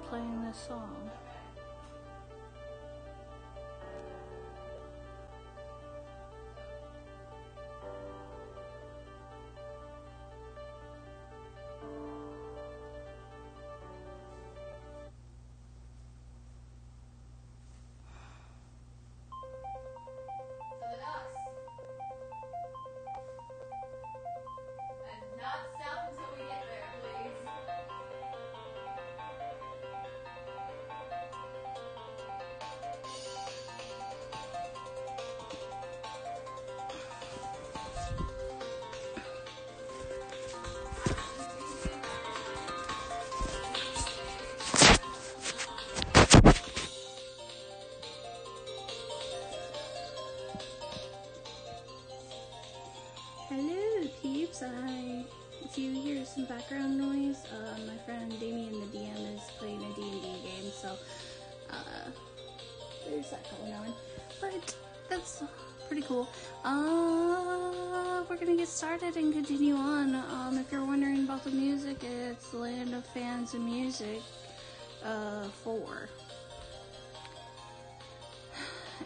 playing this song. Hello, peeps. If you hear some background noise, my friend Damien the DM is playing a D&D game, so there's that going on. But that's pretty cool. We're gonna get started and continue on. If you're wondering about the music, it's Land of Fans and Music 4.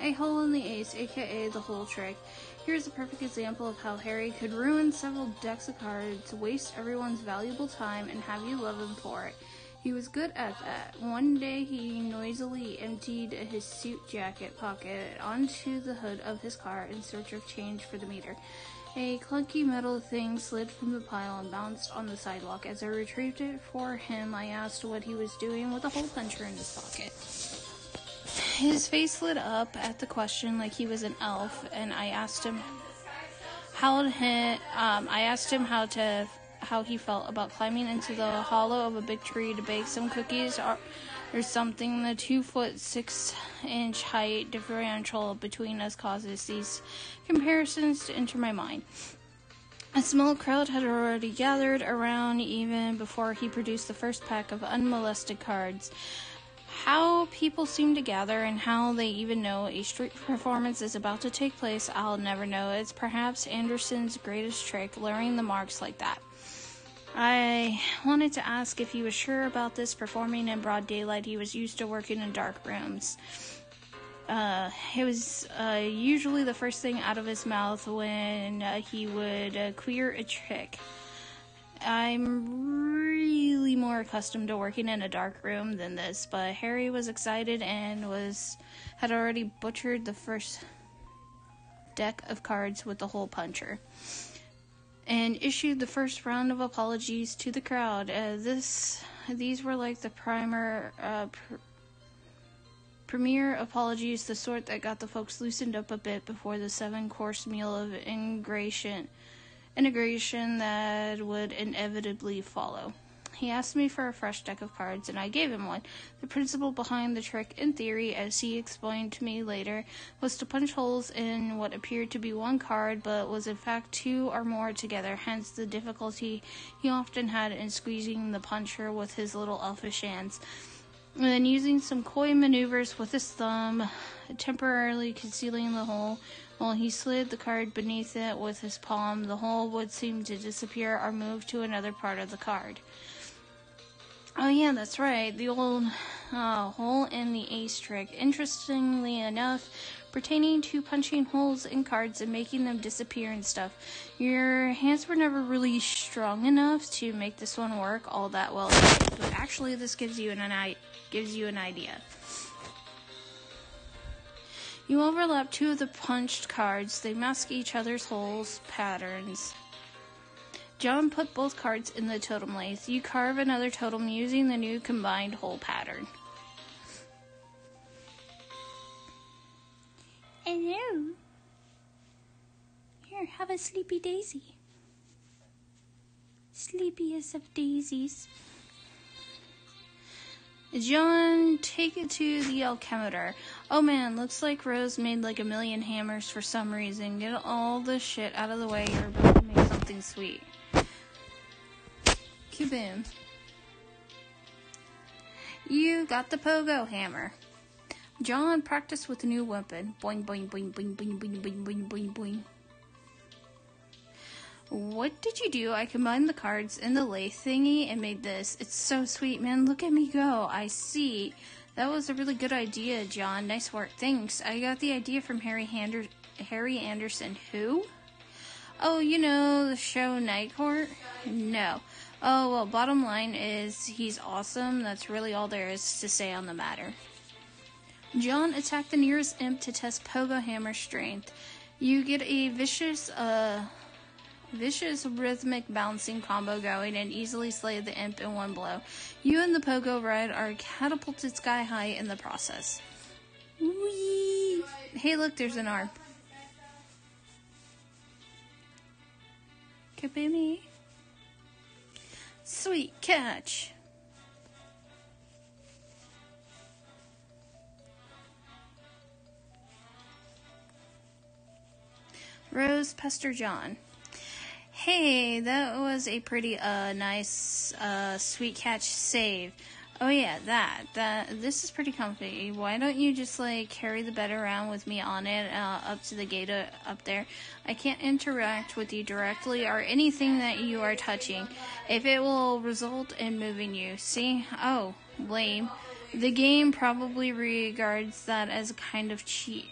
A hole in the ace, aka the hole trick. Here's a perfect example of how Harry could ruin several decks of cards, waste everyone's valuable time, and have you love him for it. He was good at that. One day he noisily emptied his suit jacket pocket onto the hood of his car in search of change for the meter. A clunky metal thing slid from the pile and bounced on the sidewalk. As I retrieved it for him, I asked what he was doing with a hole puncher in his pocket. His face lit up at the question like he was an elf, and I asked him how he felt about climbing into the hollow of a big tree to bake some cookies or something. The 2'6" height differential between us causes these comparisons to enter my mind. A small crowd had already gathered around even before he produced the first pack of unmolested cards. How people seem to gather and how they even know a street performance is about to take place, I'll never know. It's perhaps Anderson's greatest trick, luring the marks like that. I wanted to ask if he was sure about this. Performing in broad daylight, he was used to working in dark rooms. It was usually the first thing out of his mouth when he would queer a trick. I'm really more accustomed to working in a dark room than this, but Harry was excited and had already butchered the first deck of cards with the hole puncher and issued the first round of apologies to the crowd. These were like the premier apologies, the sort that got the folks loosened up a bit before the 7-course meal of integration that would inevitably follow. He asked me for a fresh deck of cards, and I gave him one. The principle behind the trick, in theory, as he explained to me later, was to punch holes in what appeared to be one card, but was in fact 2 or more together, hence the difficulty he often had in squeezing the puncher with his little elfish hands. And then using some coy maneuvers with his thumb, temporarily concealing the hole, while he slid the card beneath it with his palm, the hole would seem to disappear or move to another part of the card. Oh yeah, that's right, the old hole in the ace trick. Interestingly enough, pertaining to punching holes in cards and making them disappear and stuff, your hands were never really strong enough to make this one work all that well. But actually, this gives you an idea. You overlap 2 of the punched cards. They mask each other's holes patterns. John put both cards in the totem lathe. You carve another totem using the new combined hole pattern. Hello. Here, have a sleepy daisy. Sleepiest of daisies. John, take it to the alchemister. Oh man, looks like Rose made like 1,000,000 hammers for some reason. Get all this shit out of the way, you're about to make something sweet. Kaboom. You got the pogo hammer. John practiced with a new weapon. Boing, boing, boing, boing, boing, boing, boing, boing, boing, boing. What did you do? I combined the cards in the lathe thingy and made this. It's so sweet, man. Look at me go. I see. That was a really good idea, John. Nice work. Thanks. I got the idea from Harry Anderson. Who? Oh, you know the show Night Court? No. Oh, well, bottom line is he's awesome. That's really all there is to say on the matter. John attacked the nearest imp to test Pogo Hammer's strength. You get a vicious rhythmic bouncing combo going and easily slay the imp in one blow. You and the Pogo ride are catapulted sky high in the process. Whee! Hey, look, there's an arm. Kabimmy. Sweet catch. Rose Pester John. Hey, that was a pretty nice sweet catch save. Oh yeah, this is pretty comfy. Why don't you just like carry the bed around with me on it up to the gate up there? I can't interact with you directly or anything that you are touching if it will result in moving you. See? Oh, lame. The game probably regards that as a kind of cheating,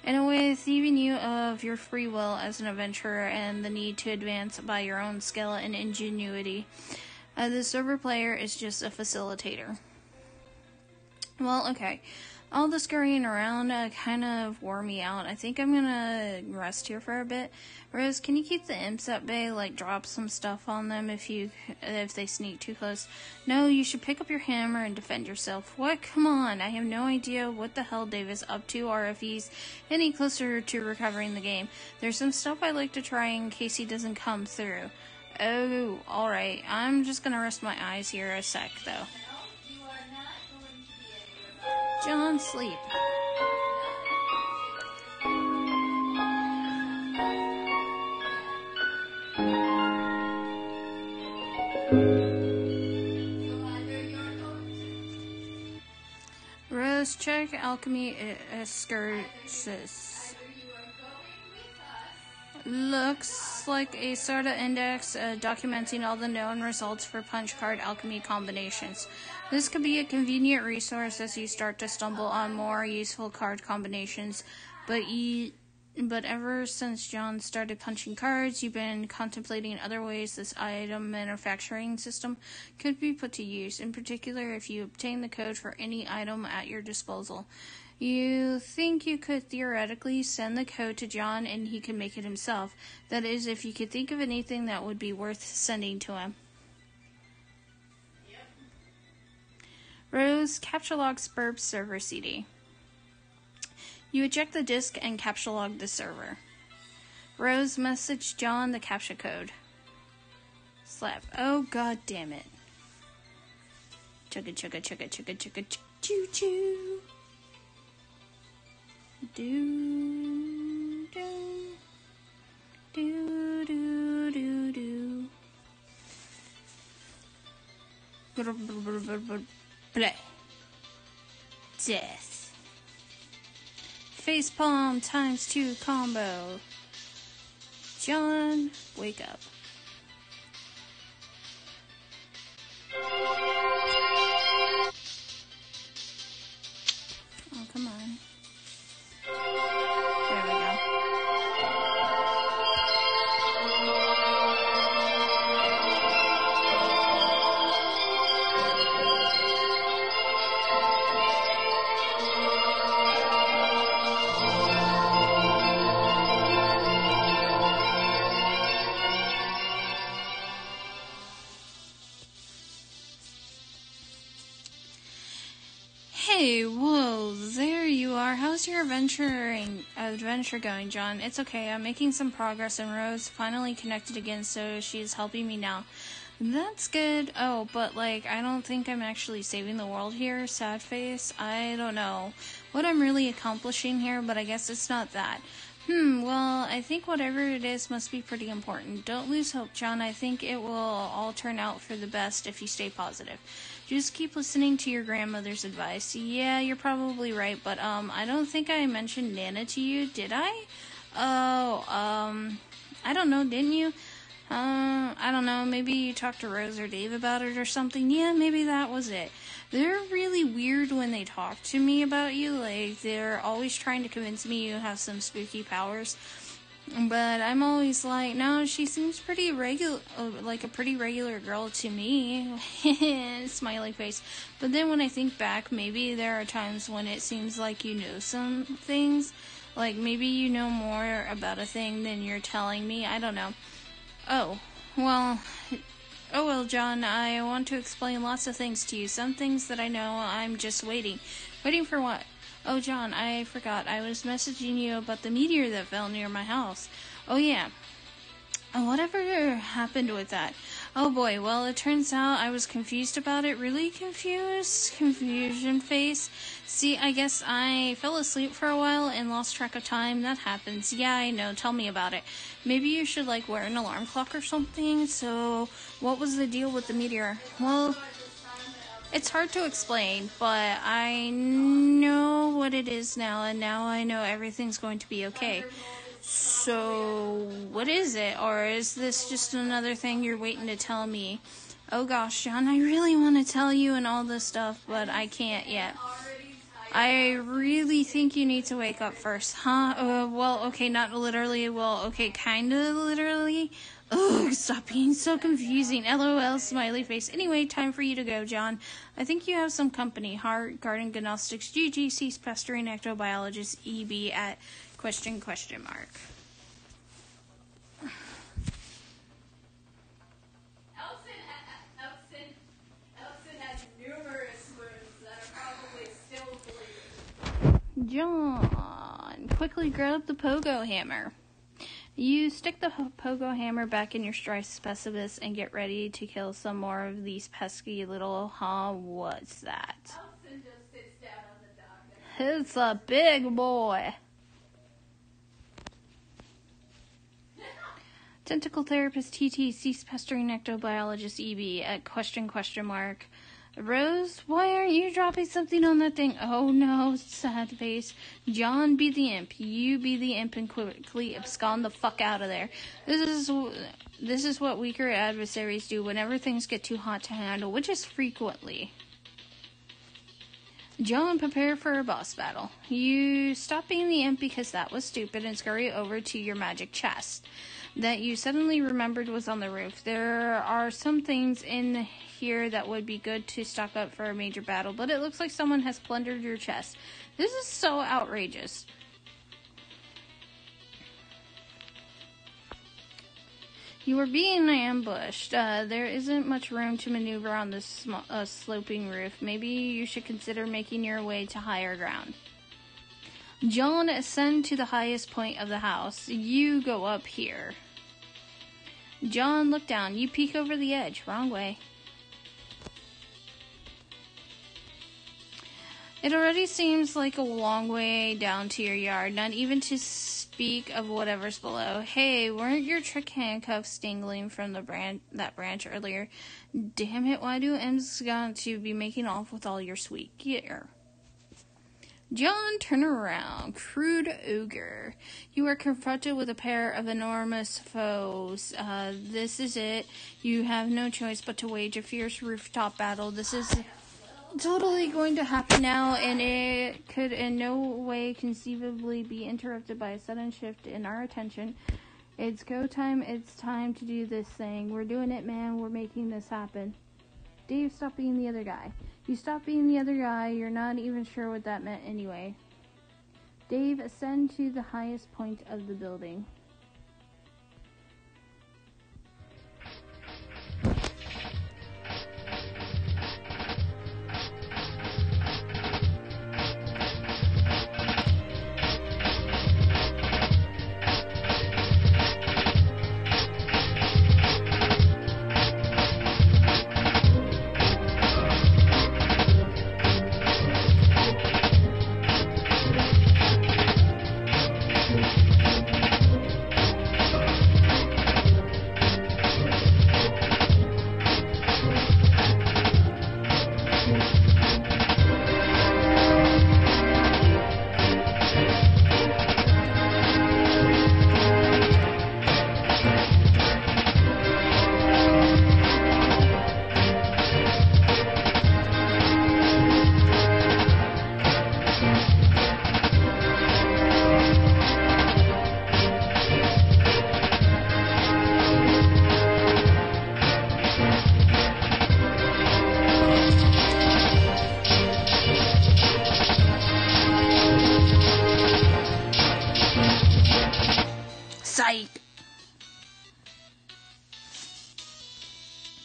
in a way thieving you of your free will as an adventurer and the need to advance by your own skill and ingenuity. The server player is just a facilitator. Well, okay. All the scurrying around kind of wore me out. I think I'm gonna rest here for a bit. Rose, can you keep the imps at bay? Like, drop some stuff on them if they sneak too close. No, you should pick up your hammer and defend yourself. What? Come on. I have no idea what the hell Dave is up to or if he's any closer to recovering the game. There's some stuff I'd like to try in case he doesn't come through. Oh, alright. I'm just gonna rest my eyes here a sec, though. John, sleep. Rose, check alchemy excursus. Looks like a sort of index documenting all the known results for punch card alchemy combinations. This could be a convenient resource as you start to stumble on more useful card combinations, but ever since John started punching cards, you've been contemplating other ways this item manufacturing system could be put to use, in particular if you obtain the code for any item at your disposal. You think you could theoretically send the code to John and he could make it himself. That is, if you could think of anything that would be worth sending to him. Yep. Rose, capture log Spurb server CD. You eject the disk and capture log the server. Rose, message John the captcha code. Slap. Oh, god damn it. Chugga chugga chugga chugga chugga choo choo. Do do do do do do. Play. Death. Facepalm ×2 combo. John, wake up. Oh, come on. There we go. Hey, whoa, there you are. How's your adventure going, John? It's okay. I'm making some progress, and Rose finally connected again, so she's helping me now. That's good. Oh, but, I don't think I'm actually saving the world here. Sad face. I don't know what I'm really accomplishing here, but I guess it's not that. Well, I think whatever it is must be pretty important. Don't lose hope, John. I think it will all turn out for the best if you stay positive. Just keep listening to your grandmother's advice. Yeah, you're probably right, but I don't think I mentioned Nana to you, did I? Oh, I don't know, didn't you? I don't know, maybe you talked to Rose or Dave about it or something. Yeah, maybe that was it. They're really weird when they talk to me about you. Like, they're always trying to convince me you have some spooky powers. But I'm always like, no, she seems pretty regular, like a pretty regular girl to me. Smiley face. But then when I think back, maybe there are times when it seems like you know some things. Like, maybe you know more about a thing than you're telling me. I don't know. Oh, well, John, I want to explain lots of things to you. Some things that I know, I'm just waiting. Waiting for what? Oh, John, I forgot. I was messaging you about the meteor that fell near my house. Oh, yeah. Whatever happened with that? Oh, boy. Well, it turns out I was confused about it. Really confused? Confusion face. See, I guess I fell asleep for a while and lost track of time. That happens. Yeah, I know. Tell me about it. Maybe you should, like, wear an alarm clock or something. So, what was the deal with the meteor? Well, it's hard to explain, but I know what it is now, and now I know everything's going to be okay. So, what is it? Or is this just another thing you're waiting to tell me? Oh gosh, John, I really want to tell you and all this stuff, but I can't yet. I really think you need to wake up first, huh? Well, okay, not literally. Well, okay, kinda literally. Ugh, stop being so confusing. LOL, smiley face. Anyway, time for you to go, John. I think you have some company. Heart, Garden Gnostics, GGC, Pestering Ectobiologist, EB at ... Elson has numerous wounds that are probably still bleeding. John, quickly grab the pogo hammer. You stick the pogo hammer back in your specimen and get ready to kill some more of these pesky little, what's that? Elson just sits down on the dock. It's a big boy. Tentacle therapist TT, cease pestering ectobiologist EB at ... Rose, why aren't you dropping something on that thing? Oh no, sad face. John, be the imp. You be the imp and quickly abscond the fuck out of there. This is what weaker adversaries do whenever things get too hot to handle, which is frequently. John, prepare for a boss battle. You stop being the imp because that was stupid and scurry over to your magic chest that you suddenly remembered was on the roof. There are some things in here that would be good to stock up for a major battle, but it looks like someone has plundered your chest. This is so outrageous. You are being ambushed. There isn't much room to maneuver on this sloping roof. Maybe you should consider making your way to higher ground. John, ascend to the highest point of the house. You go up here. John, look down. You peek over the edge. Wrong way. It already seems like a long way down to your yard, not even to speak of whatever's below. Hey, weren't your trick handcuffs dangling from that branch earlier? Damn it, why do M's got to be making off with all your sweet gear? John, turn around. Crude ogre. You are confronted with a pair of enormous foes. This is it. You have no choice but to wage a fierce rooftop battle. This is totally going to happen now, and it could in no way conceivably be interrupted by a sudden shift in our attention. It's go time. It's time to do this thing. We're doing it, man. We're making this happen. Dave, stop being the other guy. You stop being the other guy. You're not even sure what that meant anyway. Dave, ascend to the highest point of the building.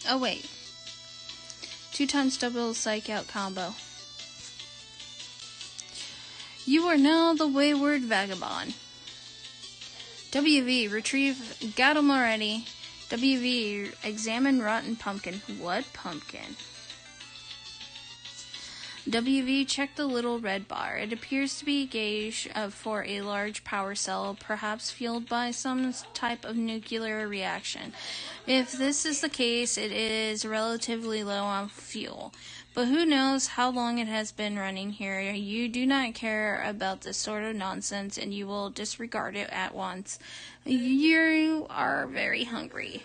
Oh, wait. 2 times double psych out combo. You are now the wayward vagabond. WV, retrieve Gato Moretti. WV, examine rotten pumpkin. What pumpkin? WV, check the little red bar. It appears to be a gauge for a large power cell, perhaps fueled by some type of nuclear reaction. If this is the case, it is relatively low on fuel. But who knows how long it has been running here. You do not care about this sort of nonsense, and you will disregard it at once. You are very hungry.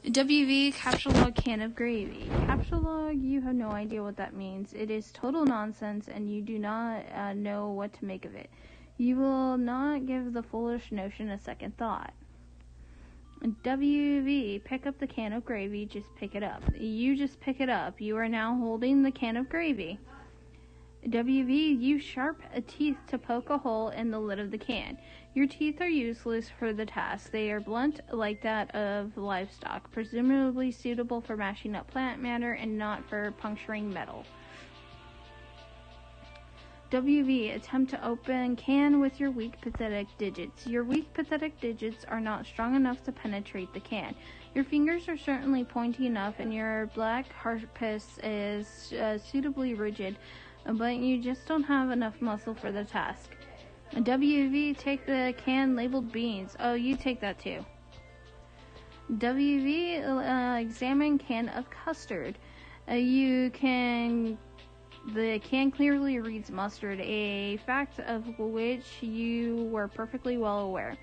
WV, capsule log can of gravy. Capsule log, you have no idea what that means. It is total nonsense, and you do not know what to make of it. You will not give the foolish notion a second thought. WV, pick up the can of gravy. Just pick it up. You just pick it up. You are now holding the can of gravy. WV, use sharp teeth to poke a hole in the lid of the can. Your teeth are useless for the task. They are blunt like that of livestock, presumably suitable for mashing up plant matter and not for puncturing metal. WV, attempt to open can with your weak, pathetic digits. Your weak, pathetic digits are not strong enough to penetrate the can. Your fingers are certainly pointy enough, and your black harpus is suitably rigid, but you just don't have enough muscle for the task. WV, take the can labeled beans. Oh, you take that too. WV, examine can of custard. The can clearly reads mustard, a fact of which you were perfectly well aware.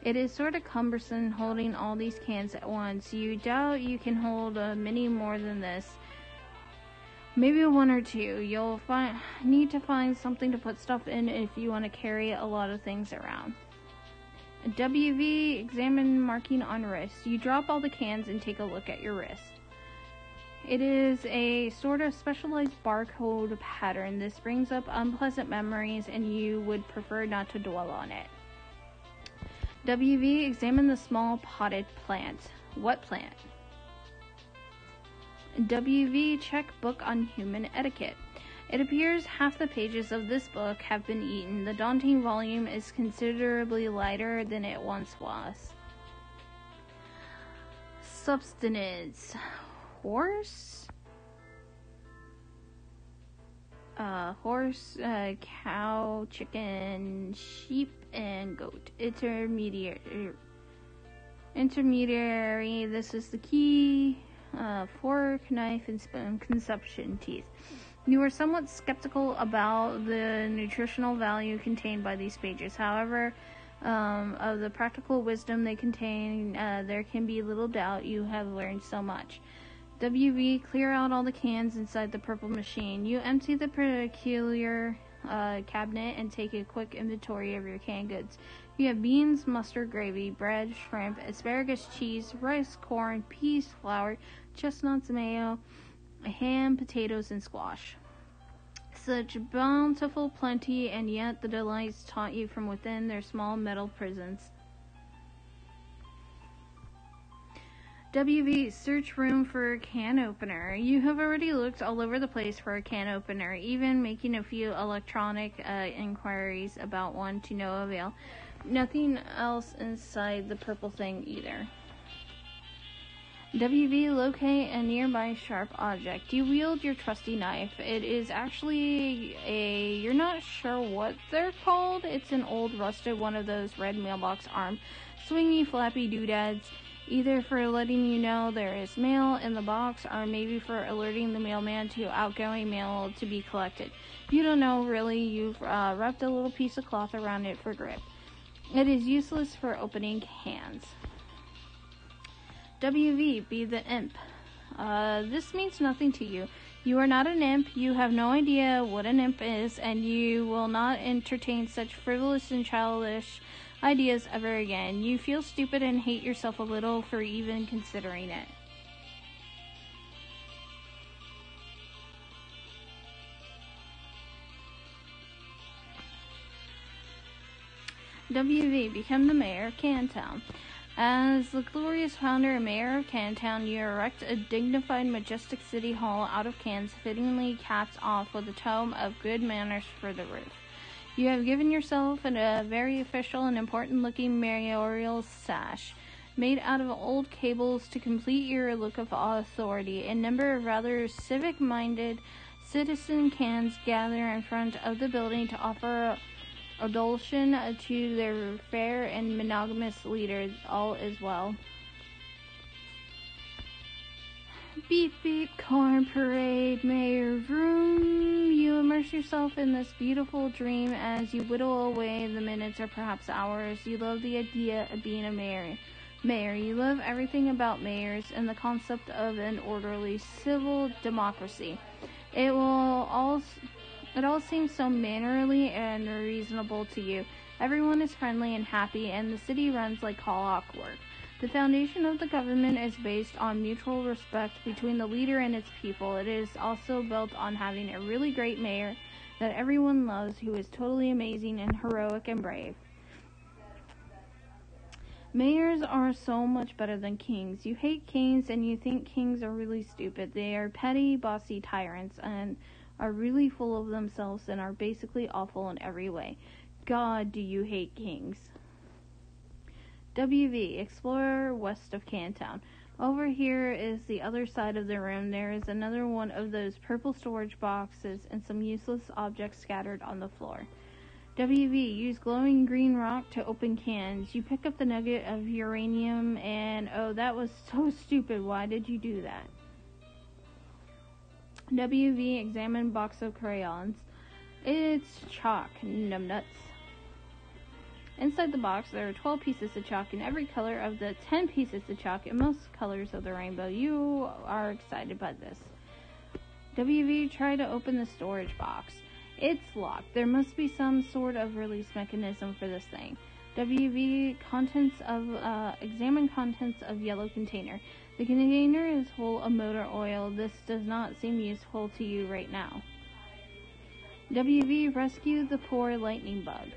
It is sort of cumbersome holding all these cans at once. You doubt you can hold many more than this. Maybe 1 or 2. You'll need to find something to put stuff in if you want to carry a lot of things around. WV, examine marking on wrist. You drop all the cans and take a look at your wrist. It is a sort of specialized barcode pattern. This brings up unpleasant memories, and you would prefer not to dwell on it. WV, examine the small potted plant. What plant? WV, check book on human etiquette. It appears half the pages of this book have been eaten. The daunting volume is considerably lighter than it once was. Substance. Horse, cow, chicken, sheep, and goat. Intermediary, this is the key. Fork, knife, and spoon. Consumption, teeth. You are somewhat skeptical about the nutritional value contained by these pages. However, of the practical wisdom they contain, there can be little doubt you have learned so much. WV, clear out all the cans inside the purple machine. You empty the peculiar cabinet and take a quick inventory of your canned goods. You have beans, mustard, gravy, bread, shrimp, asparagus, cheese, rice, corn, peas, flour, chestnuts, mayo, ham, potatoes, and squash. Such bountiful plenty, and yet the delights taunt you from within their small metal prisons. WV, search room for a can opener. You have already looked all over the place for a can opener, even making a few electronic inquiries about one to no avail. Nothing else inside the purple thing either. WV, locate a nearby sharp object. You wield your trusty knife. It is actually you're not sure what they're called. It's an old rusted one of those red mailbox arm, swingy, flappy doodads. Either for letting you know there is mail in the box, or maybe for alerting the mailman to outgoing mail to be collected. You don't know, really. You've wrapped a little piece of cloth around it for grip. It is useless for opening cans. WV, be the imp. This means nothing to you. You are not an imp. You have no idea what an imp is, and you will not entertain such frivolous and childish ideas ever again. You feel stupid and hate yourself a little for even considering it. WV, become the mayor of Cantown. As the glorious founder and mayor of Cantown, you erect a dignified, majestic city hall out of cans, fittingly capped off with a tome of good manners for the roof. You have given yourself a very official and important-looking mayoral sash, made out of old cables to complete your look of authority. A number of rather civic-minded citizen cans gather in front of the building to offer adulation to their fair and monogamous leader. All is well. Beep beep, corn parade, mayor room. You immerse yourself in this beautiful dream as you whittle away the minutes or perhaps hours. You love the idea of being a mayor. You love everything about mayors and the concept of an orderly civil democracy. It all seems so mannerly and reasonable to you. Everyone is friendly and happy, and the city runs like clockwork. The foundation of the government is based on mutual respect between the leader and its people. It is also built on having a really great mayor that everyone loves, who is totally amazing and heroic and brave. Mayors are so much better than kings. You hate kings and you think kings are really stupid. They are petty, bossy tyrants and are really full of themselves and are basically awful in every way. God, do you hate kings. WV, Explorer west of Cantown. Over here is the other side of the room. There is another one of those purple storage boxes and some useless objects scattered on the floor. WV, use glowing green rock to open cans. You pick up the nugget of uranium and, oh, that was so stupid. Why did you do that? WV, examine box of crayons. It's chalk, numbnuts. Inside the box, there are 12 pieces of chalk in every color of the 10 pieces of chalk in most colors of the rainbow. You are excited by this. WV, try to open the storage box. It's locked. There must be some sort of release mechanism for this thing. WV, examine contents of yellow container. The container is full of motor oil. This does not seem useful to you right now. WV, rescue the poor lightning bug.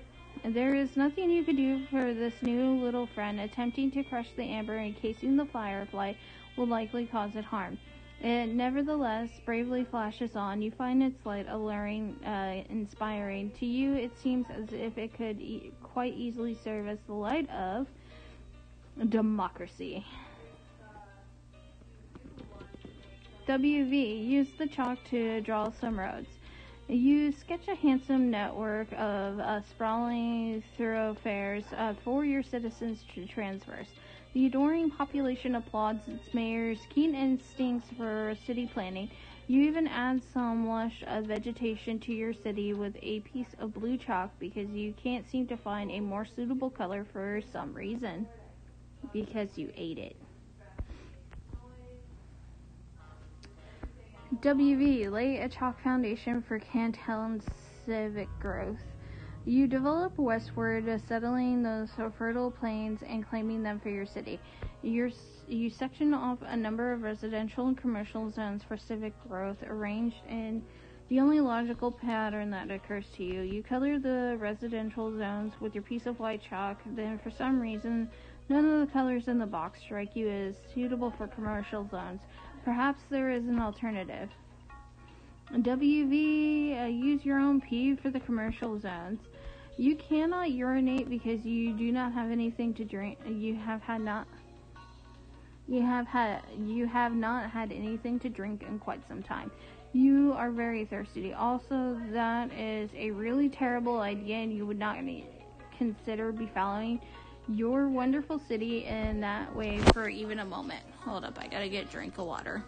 There is nothing you could do for this new little friend. Attempting to crush the amber encasing the firefly will likely cause it harm. It nevertheless bravely flashes on. You find its light alluring, inspiring. To you, it seems as if it could quite easily serve as the light of democracy. WV, use the chalk to draw some roads. You sketch a handsome network of sprawling thoroughfares for your citizens to traverse. The adoring population applauds its mayor's keen instincts for city planning. You even add some lush vegetation to your city with a piece of blue chalk because you can't seem to find a more suitable color for some reason. Because you ate it. WV, lay a chalk foundation for Cantown's civic growth. You develop westward, settling those fertile plains and claiming them for your city. You section off a number of residential and commercial zones for civic growth, arranged in the only logical pattern that occurs to you. You color the residential zones with your piece of white chalk. Then, for some reason, none of the colors in the box strike you as suitable for commercial zones. Perhaps there is an alternative. WV, use your own pee for the commercial zones. You cannot urinate because you do not have anything to drink. You have not had anything to drink in quite some time. You are very thirsty. Also, that is a really terrible idea, and you would not consider befouling your wonderful city in that way for even a moment. Hold up, I gotta get a drink of water.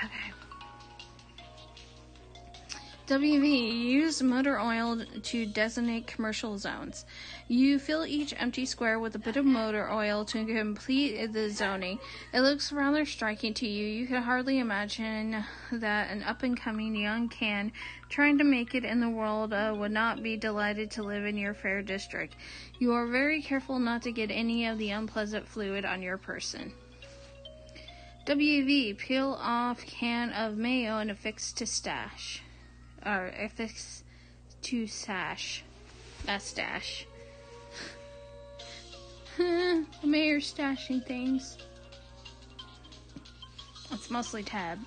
Okay. WV, use motor oil to designate commercial zones. You fill each empty square with a bit of motor oil to complete the zoning. It looks rather striking to you. You can hardly imagine that an up-and-coming young can trying to make it in the world would not be delighted to live in your fair district. You are very careful not to get any of the unpleasant fluid on your person. WV, peel off can of mayo and affix to stash. or affix to sash. That's dash. The mayor's stashing things. It's mostly tab.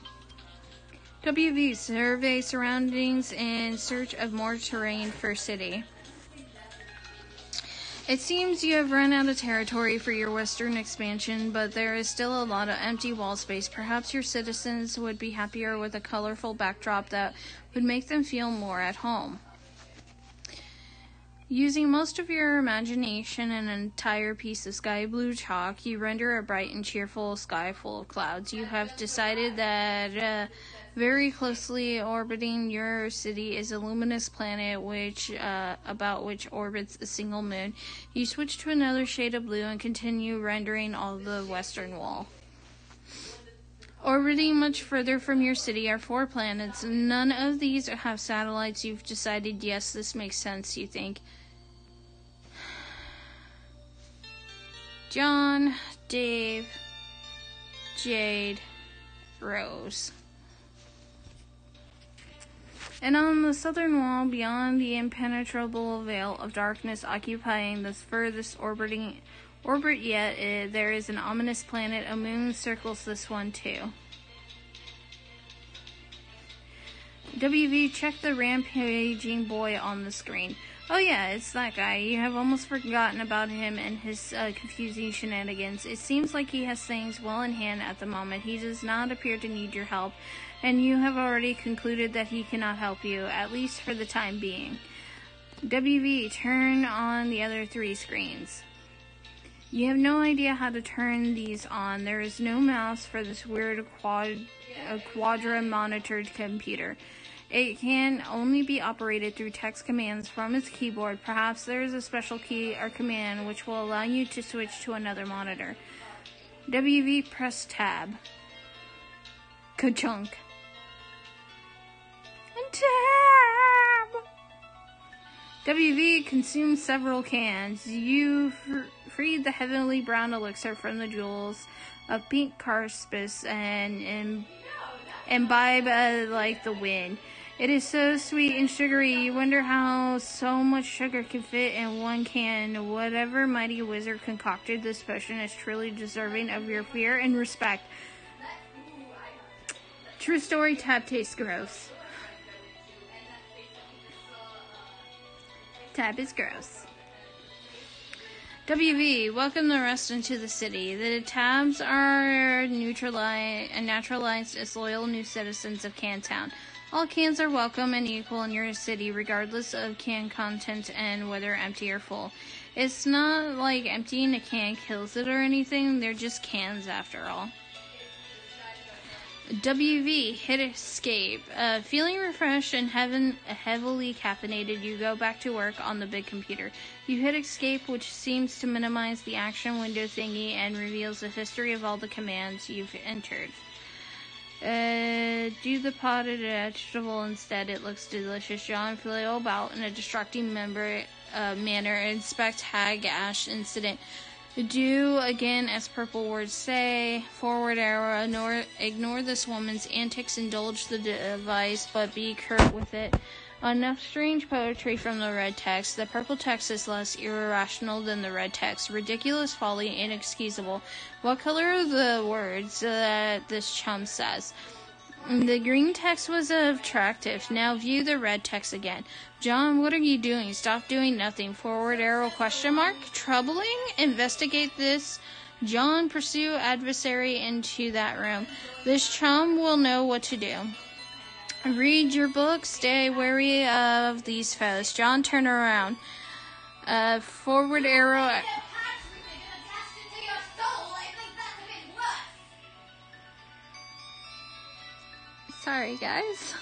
WV, survey surroundings in search of more terrain for city. It seems you have run out of territory for your western expansion, but there is still a lot of empty wall space. Perhaps your citizens would be happier with a colorful backdrop that would make them feel more at home. Using most of your imagination and an entire piece of sky blue chalk, you render a bright and cheerful sky full of clouds. You have decided that very closely orbiting your city is a luminous planet about which orbits a single moon. You switch to another shade of blue and continue rendering all the western wall. Orbiting much further from your city are 4 planets. None of these have satellites. You've decided, yes, this makes sense, you think. John, Dave, Jade, Rose. And on the southern wall, beyond the impenetrable veil of darkness occupying this furthest orbit yet, there is an ominous planet. A moon circles this one too. WV, check the rampaging boy on the screen. Oh yeah, it's that guy. You have almost forgotten about him and his confusing shenanigans. It seems like he has things well in hand at the moment. He does not appear to need your help, and you have already concluded that he cannot help you, at least for the time being. WV, turn on the other 3 screens. You have no idea how to turn these on. There is no mouse for this weird quadra-monitored computer. It can only be operated through text commands from its keyboard. Perhaps there is a special key or command which will allow you to switch to another monitor. WV, press tab. Ka-chunk. Tab! WV, consume several cans. You freed the heavenly brown elixir from the jewels of pink carspus and imbibe like the wind. It is so sweet and sugary, you wonder how so much sugar can fit in one can. Whatever mighty wizard concocted this potion is truly deserving of your fear and respect. True story, tab tastes gross. Tab is gross. WV, welcome the rest into the city. The tabs are naturalized as loyal new citizens of Cantown. All cans are welcome and equal in your city, regardless of can content and whether empty or full. It's not like emptying a can kills it or anything, they're just cans after all. WV, hit escape. Feeling refreshed and heavily caffeinated, you go back to work on the big computer. You hit escape, which seems to minimize the action window thingy and reveals the history of all the commands you've entered. Do the potted vegetable instead. It looks delicious. John, flail about in a distracting manner. Inspect Hag Ash incident. Do again as purple words say. Forward arrow. Ignore this woman's antics. Indulge the device, but be curt with it. Enough strange poetry from the red text. The purple text is less irrational than the red text. Ridiculous folly, inexcusable. What color are the words that this chum says? The green text was attractive. Now view the red text again. John, what are you doing? Stop doing nothing. Forward arrow question mark. Troubling? Investigate this. John, pursue adversary into that room. This chum will know what to do. Read your book. Stay wary of these foes. John, turn around. Forward arrow. Sorry, guys.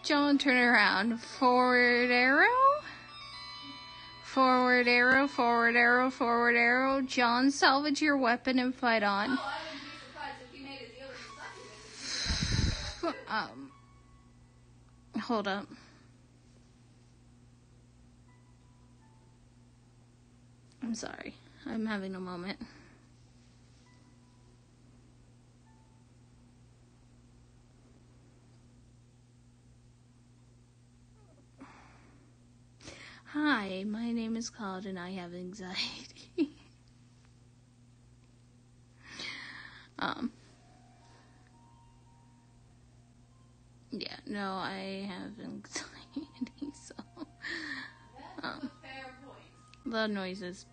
John, turn around. Forward arrow. Forward arrow. Forward arrow. Forward arrow. John, salvage your weapon and fight on. Hold up. I'm sorry. I'm having a moment. Hi, my name is Claude and I have anxiety. Yeah, no, I have anxiety, so, loud noises.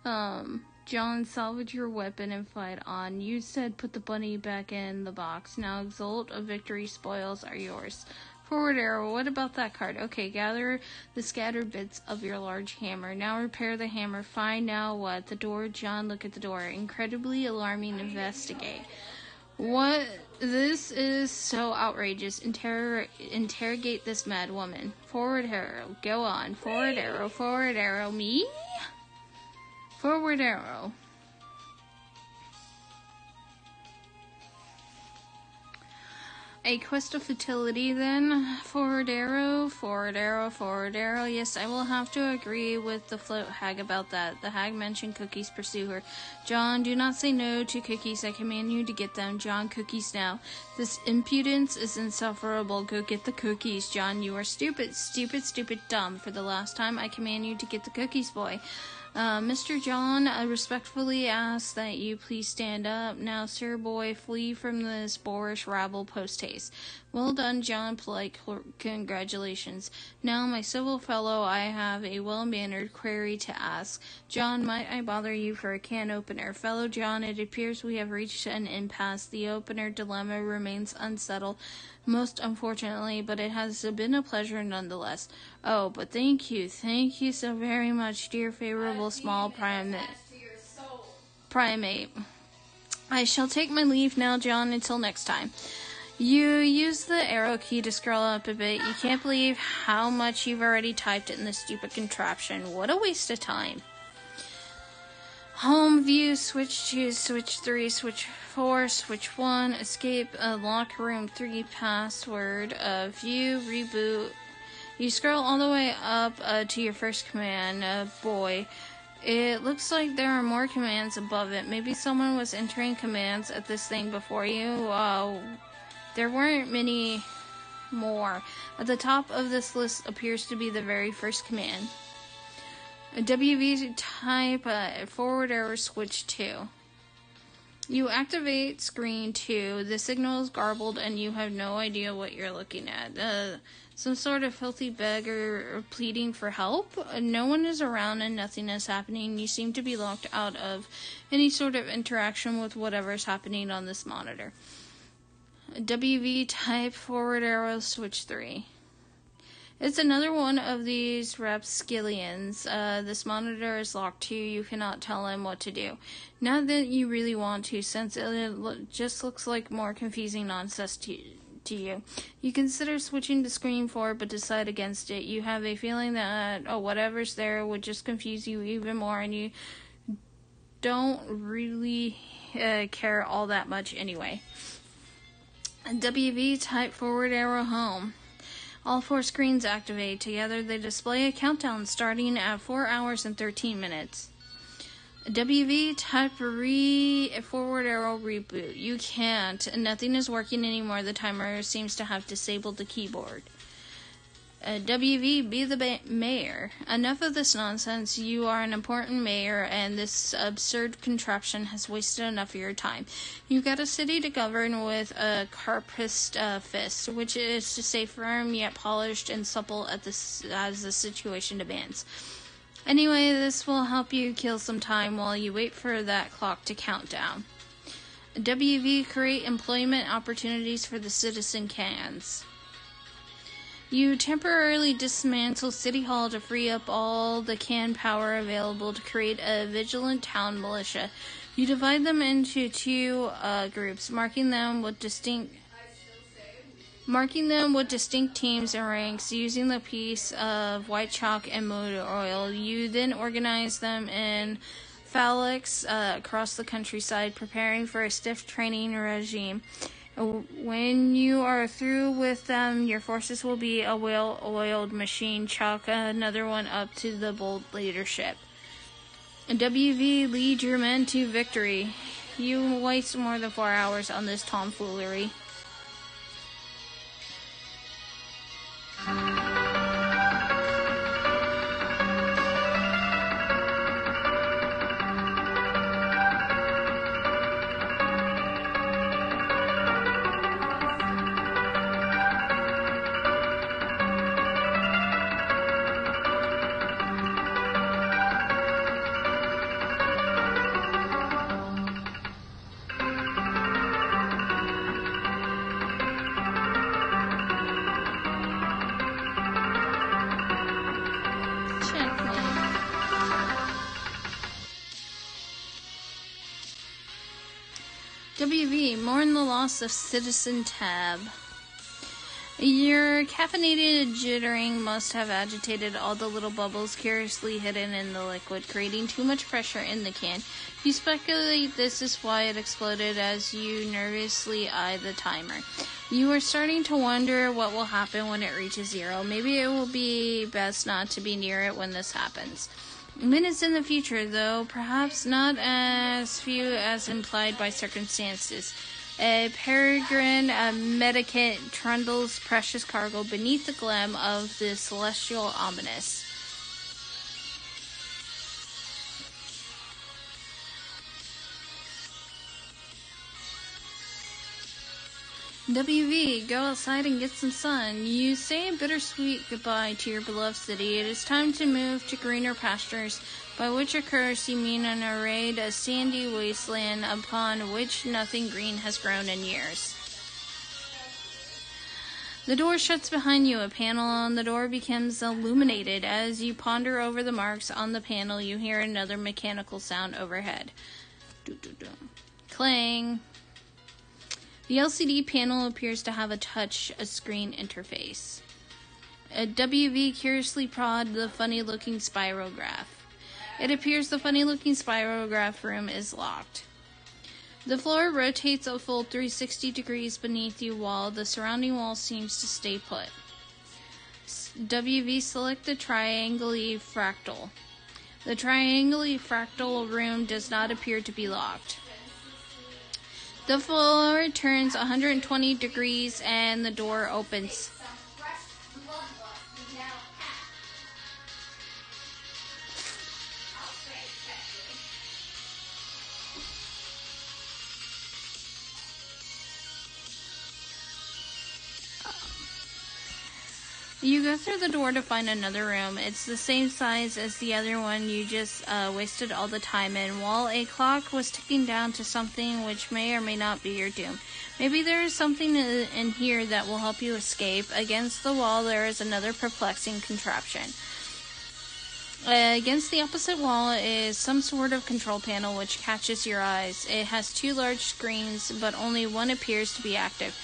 John, salvage your weapon and fight on. You said put the bunny back in the box. Now exult of victory, spoils are yours. Forward arrow, what about that card? Okay, gather the scattered bits of your large hammer. Now repair the hammer. Find now what? The door, John, look at the door. Incredibly alarming, investigate. What? This is so outrageous. Interrogate this mad woman. Forward arrow, go on. Forward arrow, me? Forward arrow. A quest of futility, then. Forward arrow. Yes, I will have to agree with the float hag about that. The hag mentioned cookies pursue her. John, do not say no to cookies. I command you to get them. John, cookies now. This impudence is insufferable. Go get the cookies. John, you are stupid, dumb. For the last time, I command you to get the cookies, boy. Mr. John, I respectfully ask that you please stand up. Now, sir boy, flee from this boorish rabble post-haste. Well done, John, polite congratulations. Now, my civil fellow, I have a well-mannered query to ask. John, might I bother you for a can opener? Fellow John, it appears we have reached an impasse. The opener dilemma remains unsettled, most unfortunately, but it has been a pleasure nonetheless. Oh, but thank you so very much, dear favorable small primate. I shall take my leave now, John, until next time. You use the arrow key to scroll up a bit. You can't believe how much you've already typed in this stupid contraption. What a waste of time. Home view, switch 2, switch 3, switch 4, switch 1, escape, lock room 3, password, view, reboot. You scroll all the way up to your first command, boy. It looks like there are more commands above it. Maybe someone was entering commands at this thing before you. There weren't many more. At the top of this list appears to be the very first command. WV type forward arrow switch 2. You activate screen 2. The signal is garbled and you have no idea what you're looking at. Some sort of filthy beggar pleading for help. No one is around and nothing is happening. You seem to be locked out of any sort of interaction with whatever's happening on this monitor. WV type forward arrow switch 3. It's another one of these rapskillions. This monitor is locked too. You cannot tell him what to do. Not that you really want to, since it just looks like more confusing nonsense to you. You consider switching to screen 4, but decide against it. You have a feeling that, whatever's there would just confuse you even more, and you don't really care all that much anyway. WV type forward arrow home. All 4 screens activate. Together they display a countdown starting at 4 hours and 13 minutes. WV type forward arrow reboot. You can't. Nothing is working anymore. The timer seems to have disabled the keyboard. WV, be the mayor. Enough of this nonsense. You are an important mayor, and this absurd contraption has wasted enough of your time. You've got a city to govern with a carpist fist, which is to say firm yet polished and supple as the situation demands. Anyway, this will help you kill some time while you wait for that clock to count down. WV, create employment opportunities for the citizen cans. You temporarily dismantle City Hall to free up all the can power available to create a vigilant town militia. You divide them into 2 groups, marking them with distinct teams and ranks using the piece of white chalk and motor oil. You then organize them in phalanx across the countryside, preparing for a stiff training regime. When you are through with them, your forces will be a well-oiled machine. Chalk another one up to the bold leadership. WV, lead your men to victory. You waste more than 4 hours on this tomfoolery. WV, mourn the loss of Citizen Tab. Your caffeinated jittering must have agitated all the little bubbles curiously hidden in the liquid, creating too much pressure in the can. You speculate this is why it exploded as you nervously eye the timer. You are starting to wonder what will happen when it reaches 0. Maybe it will be best not to be near it when this happens. Minutes in the future, though, perhaps not as few as implied by circumstances. A peregrine medicate trundles precious cargo beneath the gleam of the celestial ominous. WV, go outside and get some sun. You say a bittersweet goodbye to your beloved city. It is time to move to greener pastures, by which occurs you mean an arrayed a sandy wasteland upon which nothing green has grown in years. The door shuts behind you. A panel on the door becomes illuminated. As you ponder over the marks on the panel, you hear another mechanical sound overhead. Clang. The LCD panel appears to have a touch screen interface. WV curiously prod the funny-looking spirograph. It appears the funny-looking spirograph room is locked. The floor rotates a full 360 degrees beneath you while the surrounding wall seems to stay put. WV, select the triangle fractal. The triangle fractal room does not appear to be locked. The floor turns 120 degrees and the door opens. You go through the door to find another room. It's the same size as the other one you just wasted all the time in, while a clock was ticking down to something which may or may not be your doom. Maybe there is something in here that will help you escape. Against the wall there is another perplexing contraption. Against the opposite wall is some sort of control panel which catches your eyes. It has 2 large screens, but only one appears to be active.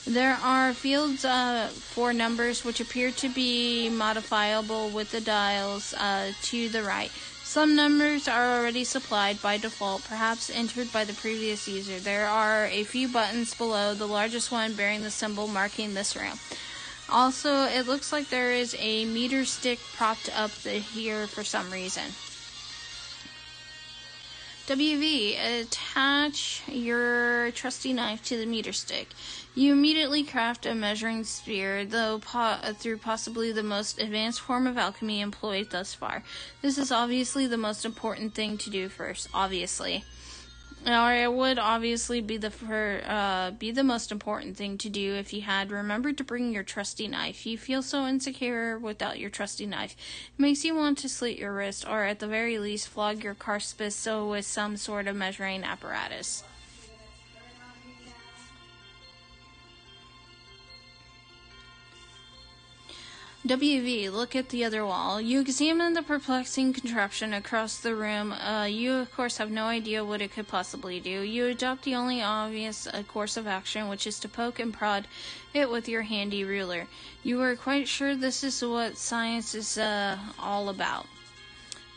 There are fields for numbers which appear to be modifiable with the dials to the right. Some numbers are already supplied by default, perhaps entered by the previous user. There are a few buttons below, the largest one bearing the symbol marking this room. Also, it looks like there is a meter stick propped up here for some reason. WV, attach your trusty knife to the meter stick. You immediately craft a measuring sphere, though through possibly the most advanced form of alchemy employed thus far. This is obviously the most important thing to do first, obviously. Or it would obviously be the most important thing to do if you had remembered to bring your trusty knife. You feel so insecure without your trusty knife. It makes you want to slit your wrist, or at the very least flog your carspice with some sort of measuring apparatus. WV, look at the other wall. You examine the perplexing contraption across the room. You, of course, have no idea what it could possibly do. You adopt the only obvious course of action, which is to poke and prod it with your handy ruler. You are quite sure this is what science is all about.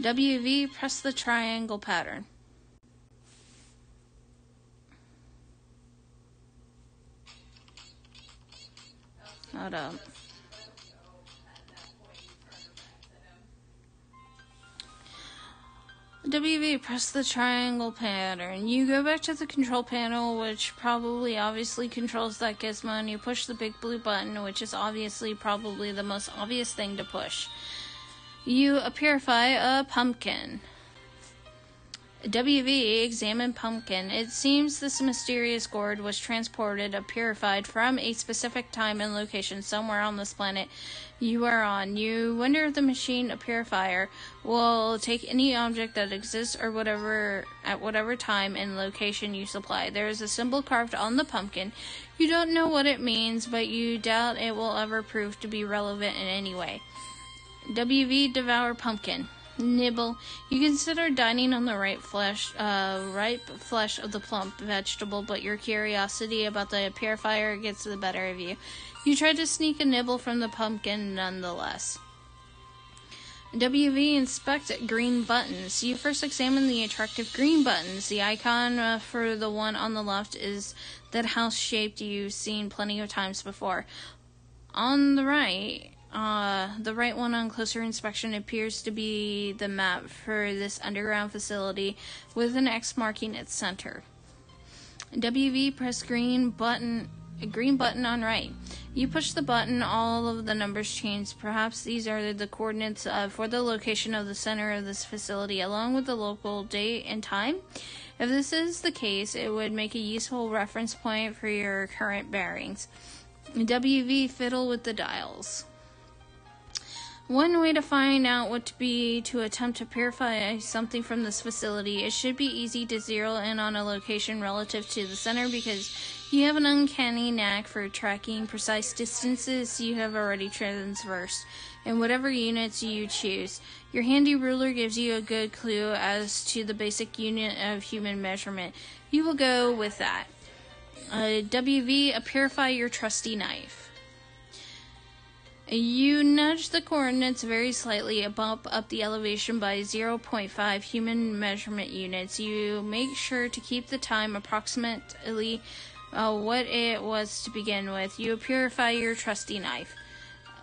WV, press the triangle pattern. Hold up. WV, press the triangle pattern. You go back to the control panel, which probably obviously controls that gizmo, and you push the big blue button, which is obviously probably the most obvious thing to push. You purify a pumpkin. WV, examine pumpkin. It seems this mysterious gourd was transported, purified from a specific time and location somewhere on this planet you are on. You wonder if the machine, a purifier, will take any object that exists or at whatever time and location you supply. There is a symbol carved on the pumpkin. You don't know what it means, but you doubt it will ever prove to be relevant in any way. WV, devour pumpkin. Nibble. You consider dining on the ripe flesh of the plump vegetable, but your curiosity about the purifier gets the better of you. You try to sneak a nibble from the pumpkin nonetheless. WV, inspect green buttons. You first examine the attractive green buttons. The icon for the one on the left is that house shape you've seen plenty of times before. On the right one on closer inspection appears to be the map for this underground facility with an X marking its center. WV, press green button on right. You push the button, all of the numbers change. Perhaps these are the coordinates for the location of the center of this facility, along with the local date and time. If this is the case, it would make a useful reference point for your current bearings. WV, fiddle with the dials. One way to find out what to attempt to purify something from this facility, it should be easy to zero in on a location relative to the center because you have an uncanny knack for tracking precise distances you have already traversed in whatever units you choose. Your handy ruler gives you a good clue as to the basic unit of human measurement. You will go with that. WV, purify your trusty knife. You nudge the coordinates very slightly, bump up the elevation by 0.5 human measurement units. You make sure to keep the time approximately what it was to begin with. You purify your trusty knife.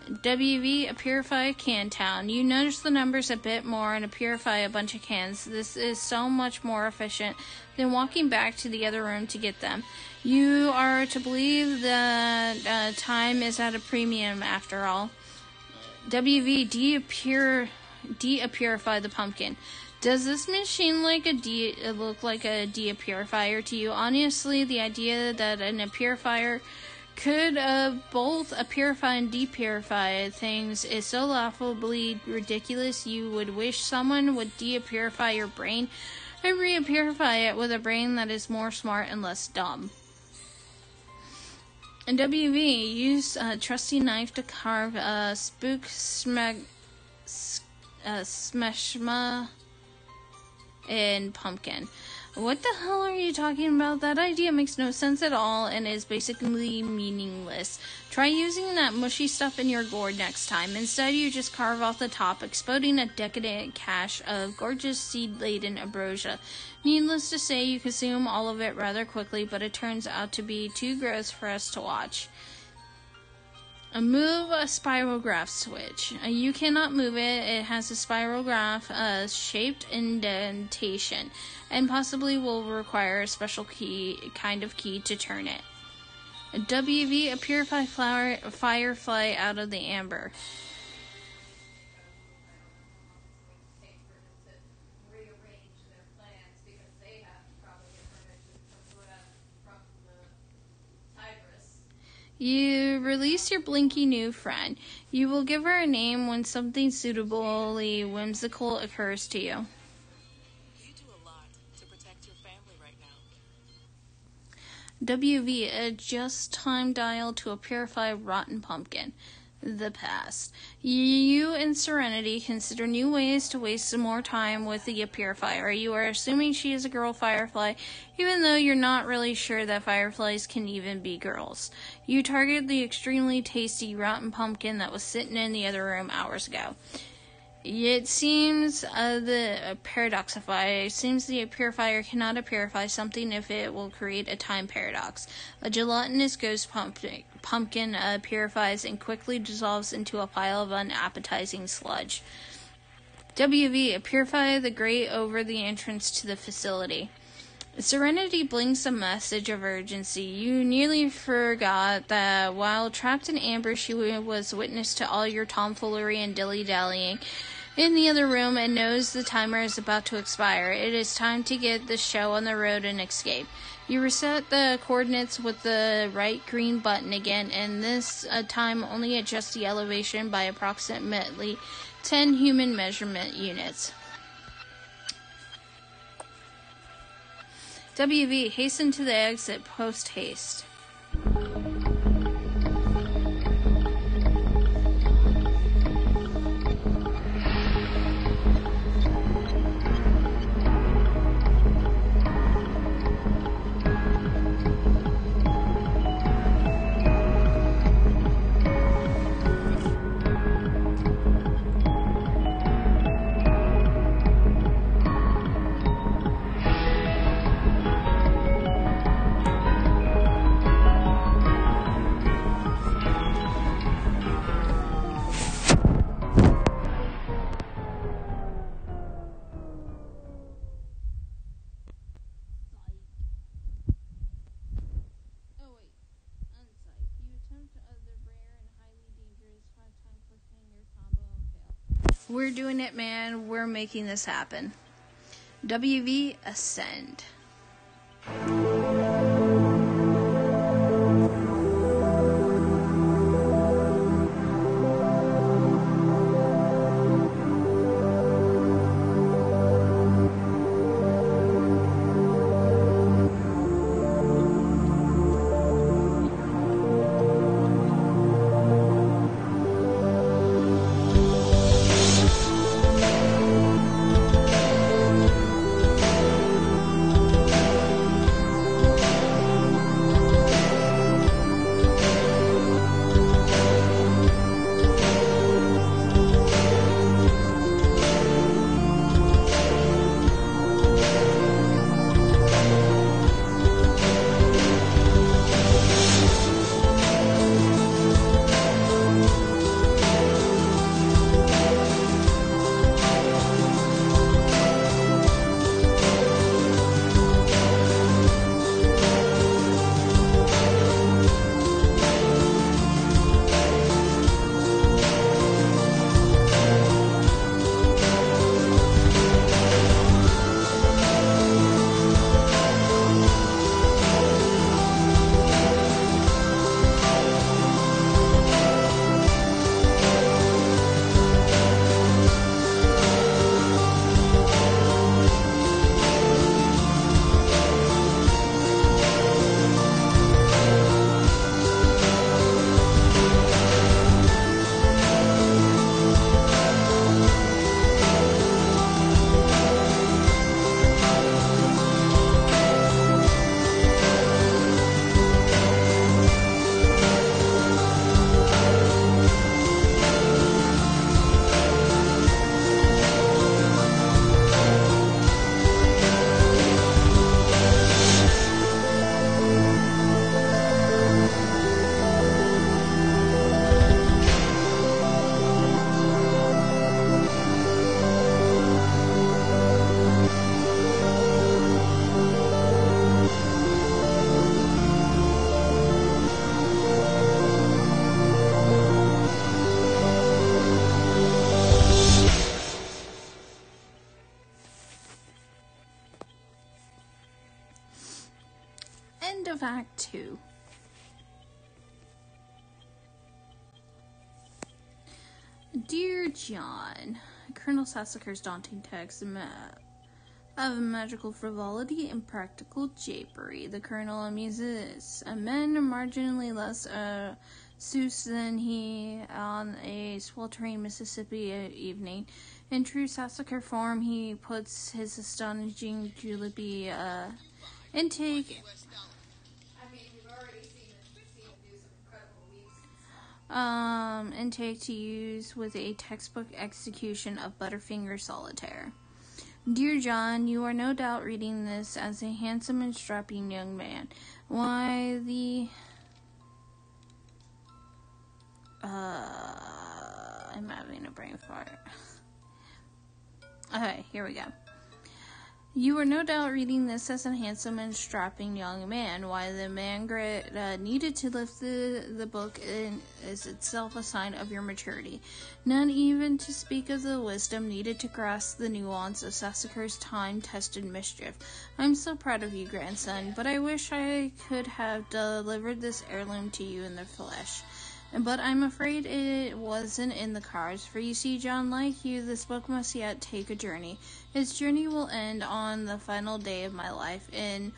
WV, purify a can town. You nudge the numbers a bit more and purify a bunch of cans. This is so much more efficient than walking back to the other room to get them. You are to believe that time is at a premium after all. WV, de-purify the pumpkin. Does this machine look like a de-purifier to you? Honestly, the idea that a purifier could both purify and depurify things is so laughably ridiculous you would wish someone would de-purify your brain and re-purify it with a brain that is more smart and less dumb. And WV, use a trusty knife to carve a smeshma in pumpkin. What the hell are you talking about? That idea makes no sense at all and is basically meaningless. Try using that mushy stuff in your gourd next time. Instead, you just carve off the top, exploding a decadent cache of gorgeous seed-laden ambrosia. Needless to say, you consume all of it rather quickly, but it turns out to be too gross for us to watch. Move a spirograph switch. You cannot move it. It has a spirograph shaped indentation and possibly will require a special kind of key to turn it. WV, purify firefly out of the amber. You release your blinky new friend. You will give her a name when something suitably whimsical occurs to you. You do a lot to protect your family right now. WV, adjust time dial to purify rotten pumpkin. The past. You and Serenity consider new ways to waste some more time with the purifier. You are assuming she is a girl firefly, even though you're not really sure that fireflies can even be girls. You target the extremely tasty rotten pumpkin that was sitting in the other room hours ago. It seems the purifier cannot purify something if it will create a time paradox. A gelatinous ghost pumpkin purifies and quickly dissolves into a pile of unappetizing sludge. WV, purify the grate over the entrance to the facility. Serenity blinks a message of urgency. You nearly forgot that while trapped in amber, she was witness to all your tomfoolery and dilly-dallying in the other room and knows the timer is about to expire. It is time to get the show on the road and escape. You reset the coordinates with the right green button again, and this time only adjust the elevation by approximately 10 human measurement units. WV, hasten to the exit post-haste. We're doing it, man. We're making this happen. WV Ascend. End of Act 2. Dear John, Colonel Sassacre's daunting text of magical frivolity and practical japery. The Colonel amuses men marginally less Seuss than he on a sweltering Mississippi evening. In true Sassacre form, he puts his astonishing julepy intake to use with a textbook execution of Butterfinger Solitaire. Dear John, you are no doubt reading this as a handsome and strapping young man. Why the... I'm having a brain fart. Okay, here we go. You are no doubt reading this as a handsome and strapping young man. Why the Mangret needed to lift the book is itself a sign of your maturity. Not even to speak of the wisdom needed to grasp the nuance of Sassacre's time-tested mischief. I'm so proud of you, grandson, but I wish I could have delivered this heirloom to you in the flesh. But I'm afraid it wasn't in the cards, for you see, John, like you, this book must yet take a journey. Its journey will end on the final day of my life, and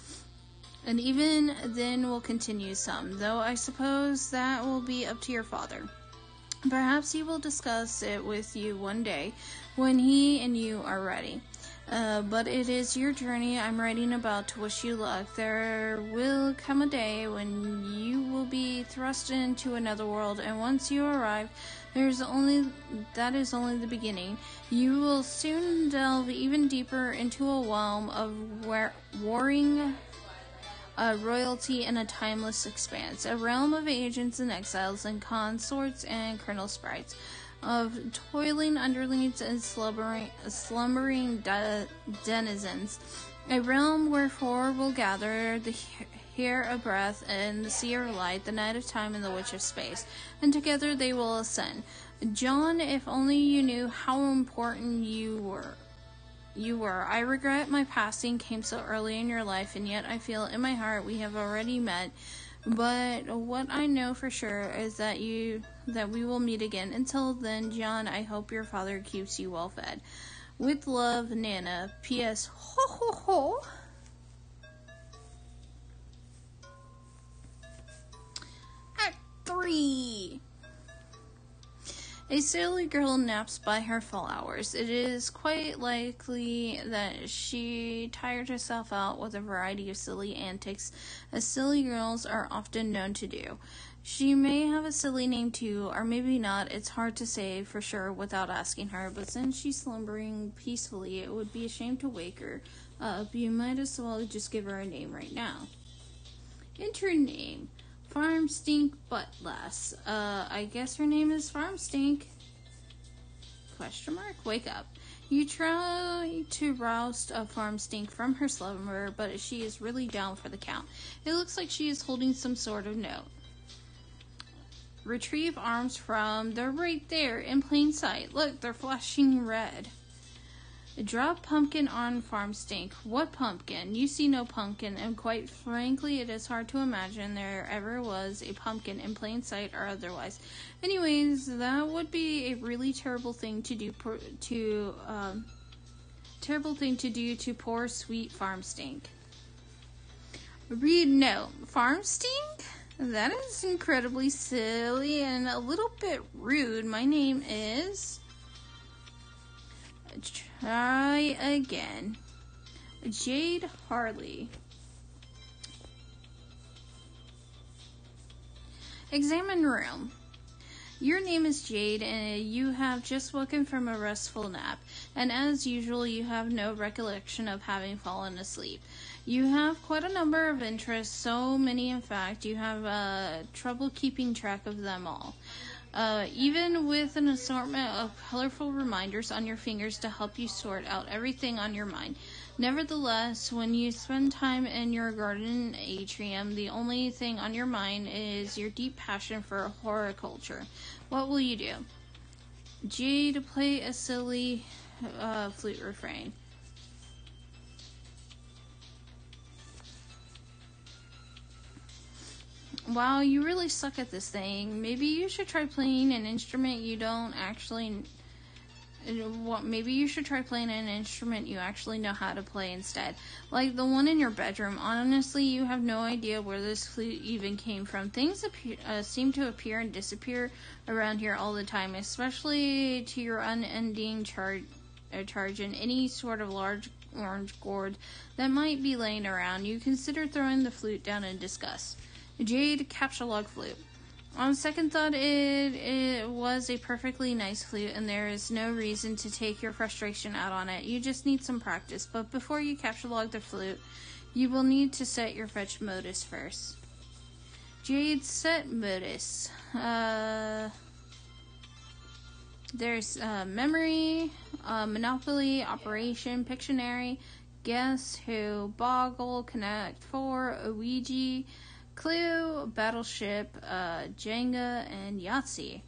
even then will continue some, though I suppose that will be up to your father. Perhaps he will discuss it with you one day, when he and you are ready. But it is your journey I'm writing about to wish you luck. There will come a day when you will be thrust into another world, and once you arrive, that is only the beginning. You will soon delve even deeper into a realm of warring royalty and a timeless expanse, a realm of agents and exiles and consorts and colonel sprites, of toiling underlings and slumbering denizens, a realm where four will gather, the here of breath and the seer of light, the night of time and the witch of space, and together they will ascend. John, if only you knew how important you were. I regret my passing came so early in your life, and yet I feel in my heart we have already met. But what I know for sure is that we will meet again. Until then, John, I hope your father keeps you well fed. With love, Nana. P.S. Ho ho ho. Act 3. A silly girl naps by her flowers. It is quite likely that she tired herself out with a variety of silly antics, as silly girls are often known to do. She may have a silly name too, or maybe not. It's hard to say for sure without asking her, but since she's slumbering peacefully, it would be a shame to wake her up. You might as well just give her a name right now. Enter name. Farm Stink Butt Lass. I guess her name is Farm Stink. Question mark? Wake up. You try to roust a Farm Stink from her slumber, but she is really down for the count. It looks like she is holding some sort of note. Retrieve arms from... They're right there, in plain sight. Look, they're flashing red. Drop pumpkin on Farm Stink. What pumpkin? You see no pumpkin, and quite frankly, it is hard to imagine there ever was a pumpkin in plain sight or otherwise. Anyways, that would be a really terrible thing to do to poor sweet Farm Stink. Read note. Farm Stink? That is incredibly silly and a little bit rude. My name is... Try again. Jade Harley. Examine room. Your name is Jade, and you have just woken from a restful nap, and as usual, you have no recollection of having fallen asleep. You have quite a number of interests, so many, in fact, you have trouble keeping track of them all. Even with an assortment of colorful reminders on your fingers to help you sort out everything on your mind. Nevertheless, when you spend time in your garden atrium, the only thing on your mind is your deep passion for horticulture. What will you do? Jade, play a silly flute refrain. Wow, you really suck at this thing. Maybe you should try playing an instrument you don't actually... Maybe you should try playing an instrument you actually know how to play instead. Like the one in your bedroom. Honestly, you have no idea where this flute even came from. Things seem to appear and disappear around here all the time, especially to your unending charge in any sort of large orange gourd that might be laying around. You consider throwing the flute down in disgust. Jade capsule log flute. On second thought, it was a perfectly nice flute, and there is no reason to take your frustration out on it. You just need some practice. But before you capture log the flute, you will need to set your fetch modus first. Jade set modus. There's memory, Monopoly, Operation, Pictionary, Guess Who, Boggle, Connect 4, Ouija, Clue, Battleship, Jenga, and Yahtzee.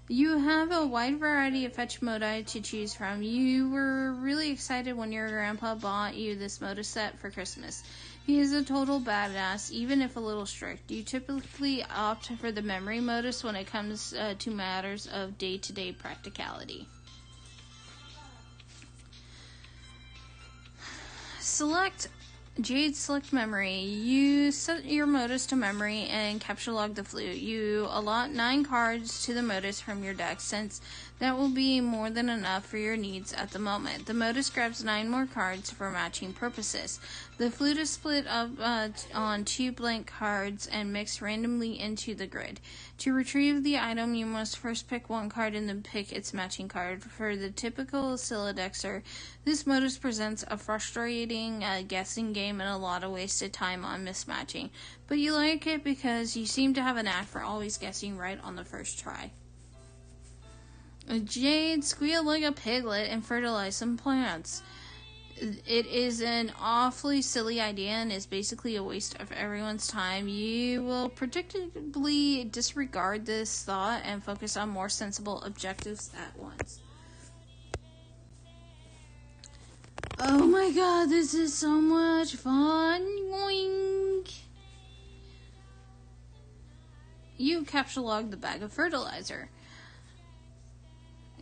You have a wide variety of fetch modi to choose from. You were really excited when your grandpa bought you this modus set for Christmas. He is a total badass, even if a little strict. You typically opt for the memory modus when it comes to matters of day-to-day practicality. Jade select memory. You set your modus to memory and capture log the flute. You allot 9 cards to the modus from your deck, since that will be more than enough for your needs at the moment. The modus grabs 9 more cards for matching purposes. The flute is split up on 2 blank cards and mixed randomly into the grid. To retrieve the item, you must first pick 1 card and then pick its matching card. For the typical Silodexer, this modus presents a frustrating guessing game and a lot of wasted time on mismatching. But you like it because you seem to have a knack for always guessing right on the first try. Jade, squeal like a piglet and fertilize some plants. It is an awfully silly idea and is basically a waste of everyone's time. You will predictably disregard this thought and focus on more sensible objectives at once. Oh my god, this is so much fun. Yoink. You capture-log the bag of fertilizer.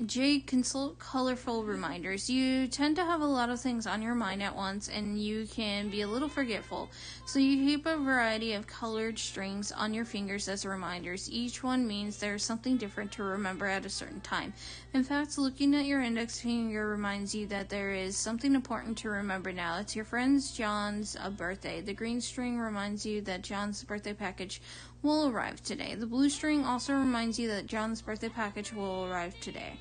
Jade, consult colorful reminders. You tend to have a lot of things on your mind at once, and you can be a little forgetful. So you keep a variety of colored strings on your fingers as reminders. Each one means there's something different to remember at a certain time. In fact, looking at your index finger reminds you that there is something important to remember now. It's your friend John's birthday. The green string reminds you that John's birthday package will arrive today. The blue string also reminds you that John's birthday package will arrive today.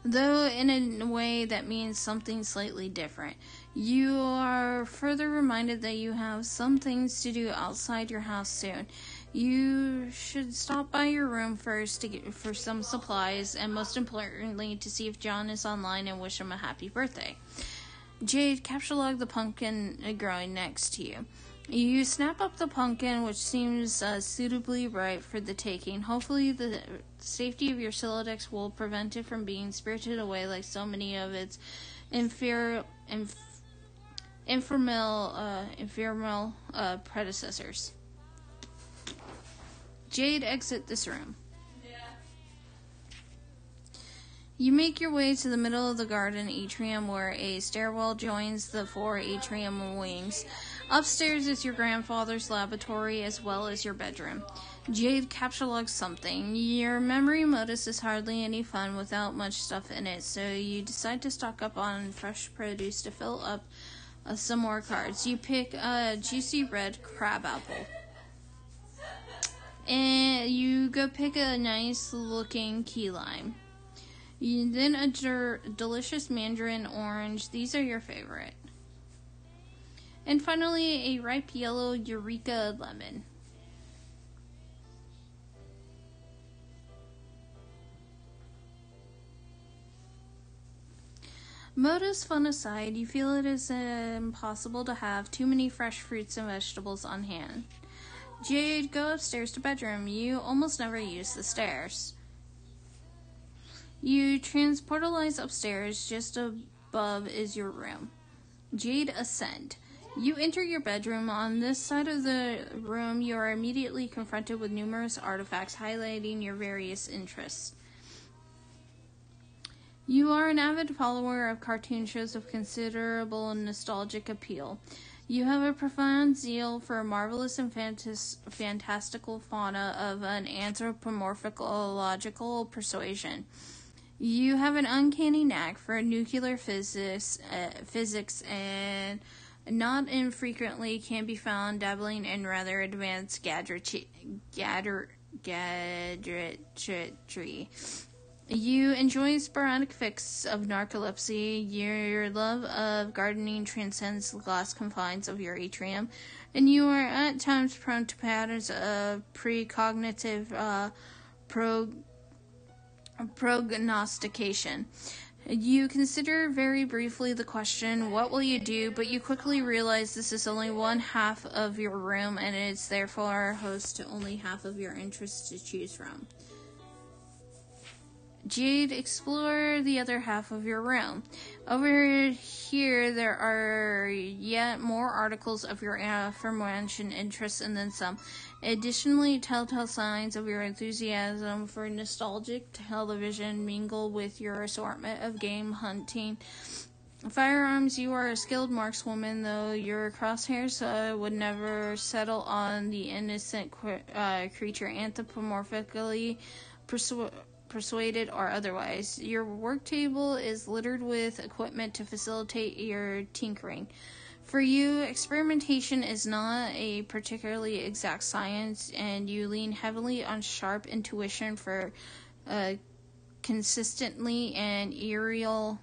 Though in a way that means something slightly different. You are further reminded that you have some things to do outside your house soon. You should stop by your room first for some supplies, and most importantly, to see if John is online and wish him a happy birthday. Jade, capture-log the pumpkin growing next to you. You snap up the pumpkin, which seems suitably ripe for the taking. Hopefully, the safety of your Silodex will prevent it from being spirited away like so many of its infernal predecessors. Jade, exit this room. You make your way to the middle of the garden atrium where a stairwell joins the 4 atrium wings. Upstairs is your grandfather's laboratory as well as your bedroom. Jade, capture-logs something. Your memory modus is hardly any fun without much stuff in it, so you decide to stock up on fresh produce to fill up some more cards. You pick a juicy red crab apple. And you go pick a nice looking key lime. Then a delicious mandarin orange. These are your favorite. And finally, a ripe yellow Eureka lemon. Modus fun aside, you feel it is impossible to have too many fresh fruits and vegetables on hand. Jade, go upstairs to bedroom. You almost never use the stairs. You transportalize upstairs. Just above is your room. Jade, ascend. You enter your bedroom. On this side of the room, you are immediately confronted with numerous artifacts highlighting your various interests. You are an avid follower of cartoon shows of considerable nostalgic appeal. You have a profound zeal for a marvelous and fantastical fauna of an anthropomorphological persuasion. You have an uncanny knack for nuclear physics and not infrequently can be found dabbling in rather advanced gadgetry. You enjoy sporadic fits of narcolepsy. Your love of gardening transcends the glass confines of your atrium, and you are at times prone to patterns of precognitive prognostication. You consider very briefly the question, what will you do? But you quickly realize this is only one half of your room, and it's therefore host to only half of your interests to choose from. Jade, explore the other half of your room. Over here, there are yet more articles of your aforementioned interests and then some. Additionally, telltale signs of your enthusiasm for nostalgic television mingle with your assortment of game hunting. Firearms, you are a skilled markswoman, though your crosshairs would never settle on the innocent creature anthropomorphically persuaded or otherwise. Your work table is littered with equipment to facilitate your tinkering. For you, experimentation is not a particularly exact science, and you lean heavily on sharp intuition for consistently and eerily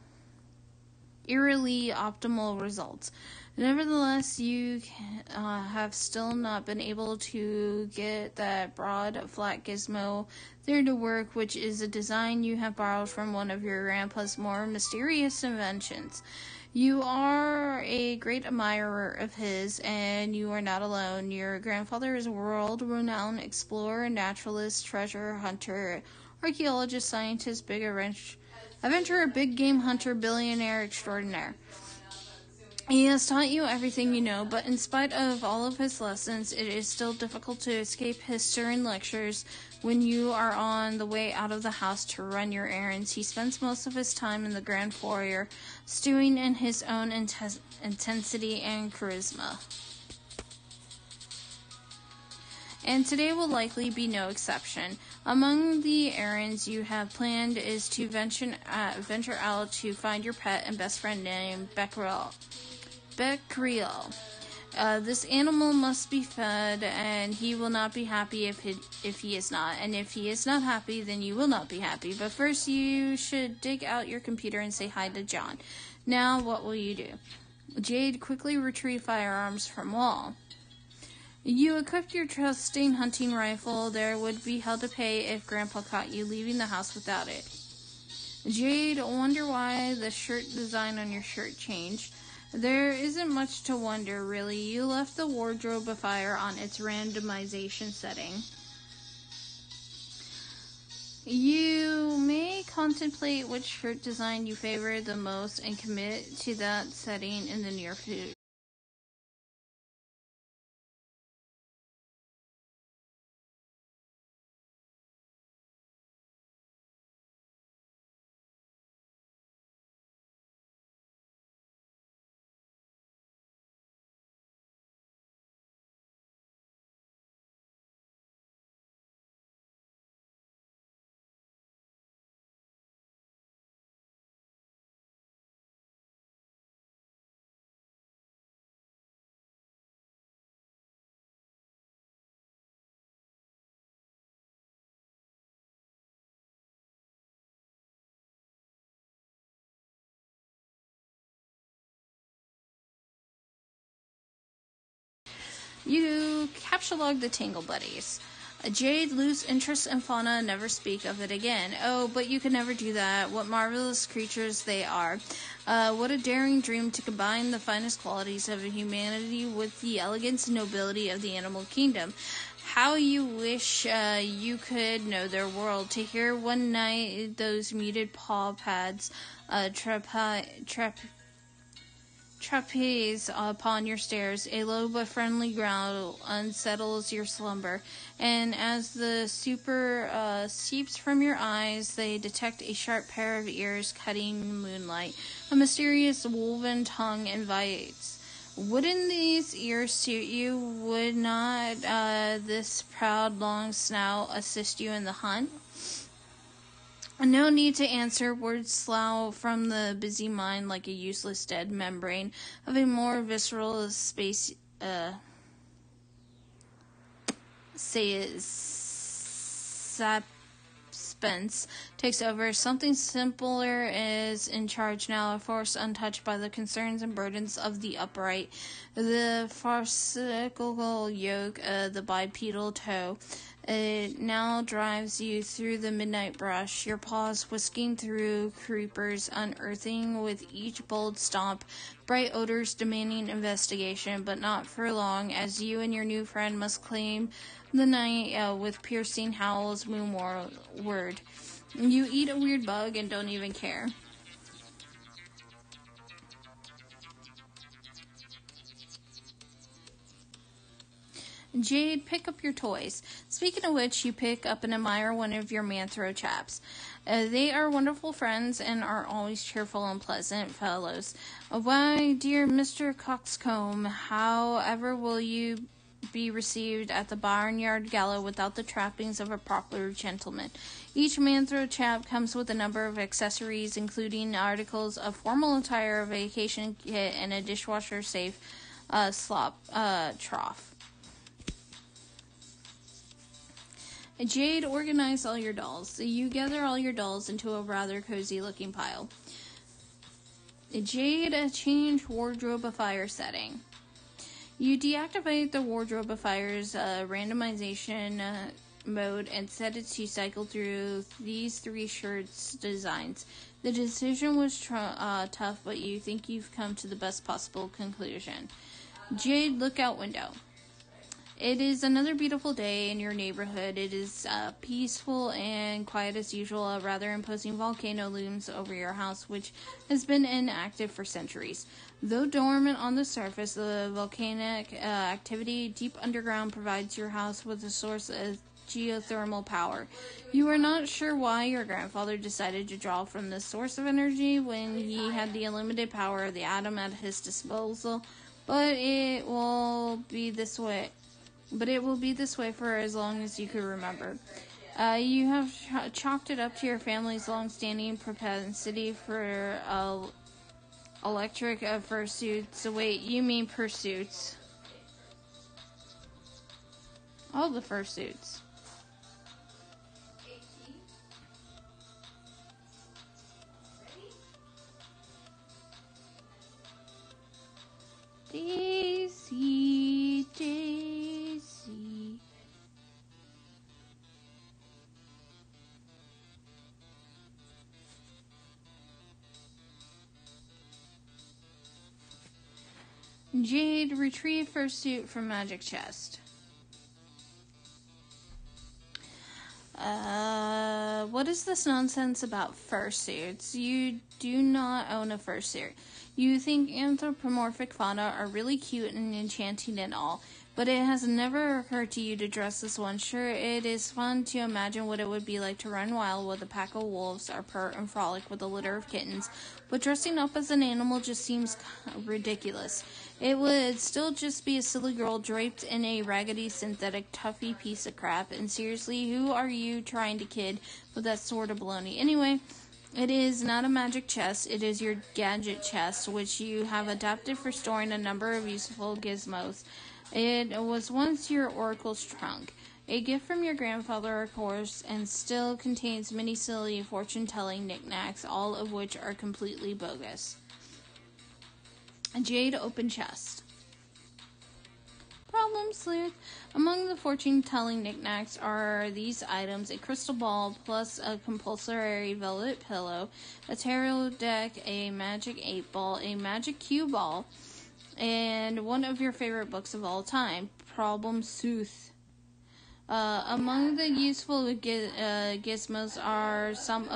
optimal results. Nevertheless, you have still not been able to get that broad, flat gizmo there to work, which is a design you have borrowed from one of your grandpa's more mysterious inventions. You are a great admirer of his, and you are not alone. Your grandfather is a world-renowned explorer, naturalist, treasure hunter, archaeologist, scientist, big adventurer, big game hunter, billionaire extraordinaire. He has taught you everything you know, but in spite of all of his lessons, it is still difficult to escape his stern lectures when you are on the way out of the house to run your errands. He spends most of his time in the grand foyer, stewing in his own intensity and charisma. And today will likely be no exception. Among the errands you have planned is to venture out to find your pet and best friend named Becquerel. This animal must be fed, and he will not be happy if he is not. And if he is not happy, then you will not be happy. But first, you should dig out your computer and say hi to John. Now, what will you do? Jade quickly retrieved firearms from wall. You equipped your trusting hunting rifle. There would be hell to pay if Grandpa caught you leaving the house without it. Jade, wonder why the shirt design on your shirt changed. There isn't much to wonder, really. You left the wardrobe afire on its randomization setting. You may contemplate which shirt design you favor the most and commit to that setting in the near future. You capture-log the Tangle Buddies. Jade lose interest in fauna and never speak of it again. Oh, but you can never do that. What marvelous creatures they are. What a daring dream to combine the finest qualities of humanity with the elegance and nobility of the animal kingdom. How you wish you could know their world. To hear one night those muted paw pads trapeze upon your stairs, a low but friendly growl unsettles your slumber, and as the super seeps from your eyes, they detect a sharp pair of ears cutting moonlight. A mysterious woven tongue invites. Wouldn't these ears suit you? Would not this proud long snout assist you in the hunt? No need to answer. Words slough from the busy mind like a useless dead membrane of a more visceral space. Suspense takes over. Something simpler is in charge now, a force untouched by the concerns and burdens of the upright, the farcical yoke, the bipedal toe. It now drives you through the midnight brush, your paws whisking through creepers, unearthing with each bold stomp, bright odors demanding investigation, but not for long, as you and your new friend must claim the night with piercing howls moonward. You eat a weird bug and don't even care. Jade, pick up your toys. Speaking of which, you pick up and admire one of your Manthro chaps. They are wonderful friends and are always cheerful and pleasant fellows. Why, dear Mr. Coxcomb, however will you be received at the barnyard gala without the trappings of a proper gentleman? Each Manthro chap comes with a number of accessories, including articles of formal attire, a vacation kit, and a dishwasher-safe slop trough. Jade, organize all your dolls. You gather all your dolls into a rather cozy-looking pile. Jade, change wardrobifier setting. You deactivate the wardrobifier's randomization mode and set it to cycle through these 3 shirts designs. The decision was tough, but you think you've come to the best possible conclusion. Jade, lookout window. It is another beautiful day in your neighborhood. It is peaceful and quiet as usual. A rather imposing volcano looms over your house, which has been inactive for centuries. Though dormant on the surface, the volcanic activity deep underground provides your house with a source of geothermal power. You are not sure why your grandfather decided to draw from this source of energy when he had the unlimited power of the atom at his disposal, but it will be this way for as long as you can remember. You have chalked it up to your family's long-standing propensity for electric fursuits. Wait, you mean pursuits? All the fursuits. Daisy, Daisy. Jade, retrieve fursuit from magic chest. What is this nonsense about fursuits? You do not own a fursuit. You think anthropomorphic fauna are really cute and enchanting and all, but it has never occurred to you to dress this one. Sure, it is fun to imagine what it would be like to run wild with a pack of wolves or purr and frolic with a litter of kittens, but dressing up as an animal just seems ridiculous. It would still just be a silly girl draped in a raggedy synthetic tuffy piece of crap, and seriously, who are you trying to kid with that sort of baloney? Anyway, it is not a magic chest, it is your gadget chest, which you have adapted for storing a number of useful gizmos. It was once your oracle's trunk, a gift from your grandfather, of course, and still contains many silly fortune-telling knickknacks, all of which are completely bogus. Jade, open chest. Problem sleuth. Among the fortune-telling knickknacks are these items: a crystal ball plus a compulsory velvet pillow, a tarot deck, a magic 8-ball, a magic cue ball, and one of your favorite books of all time, Problem Sleuth. Among the useful gizmos are some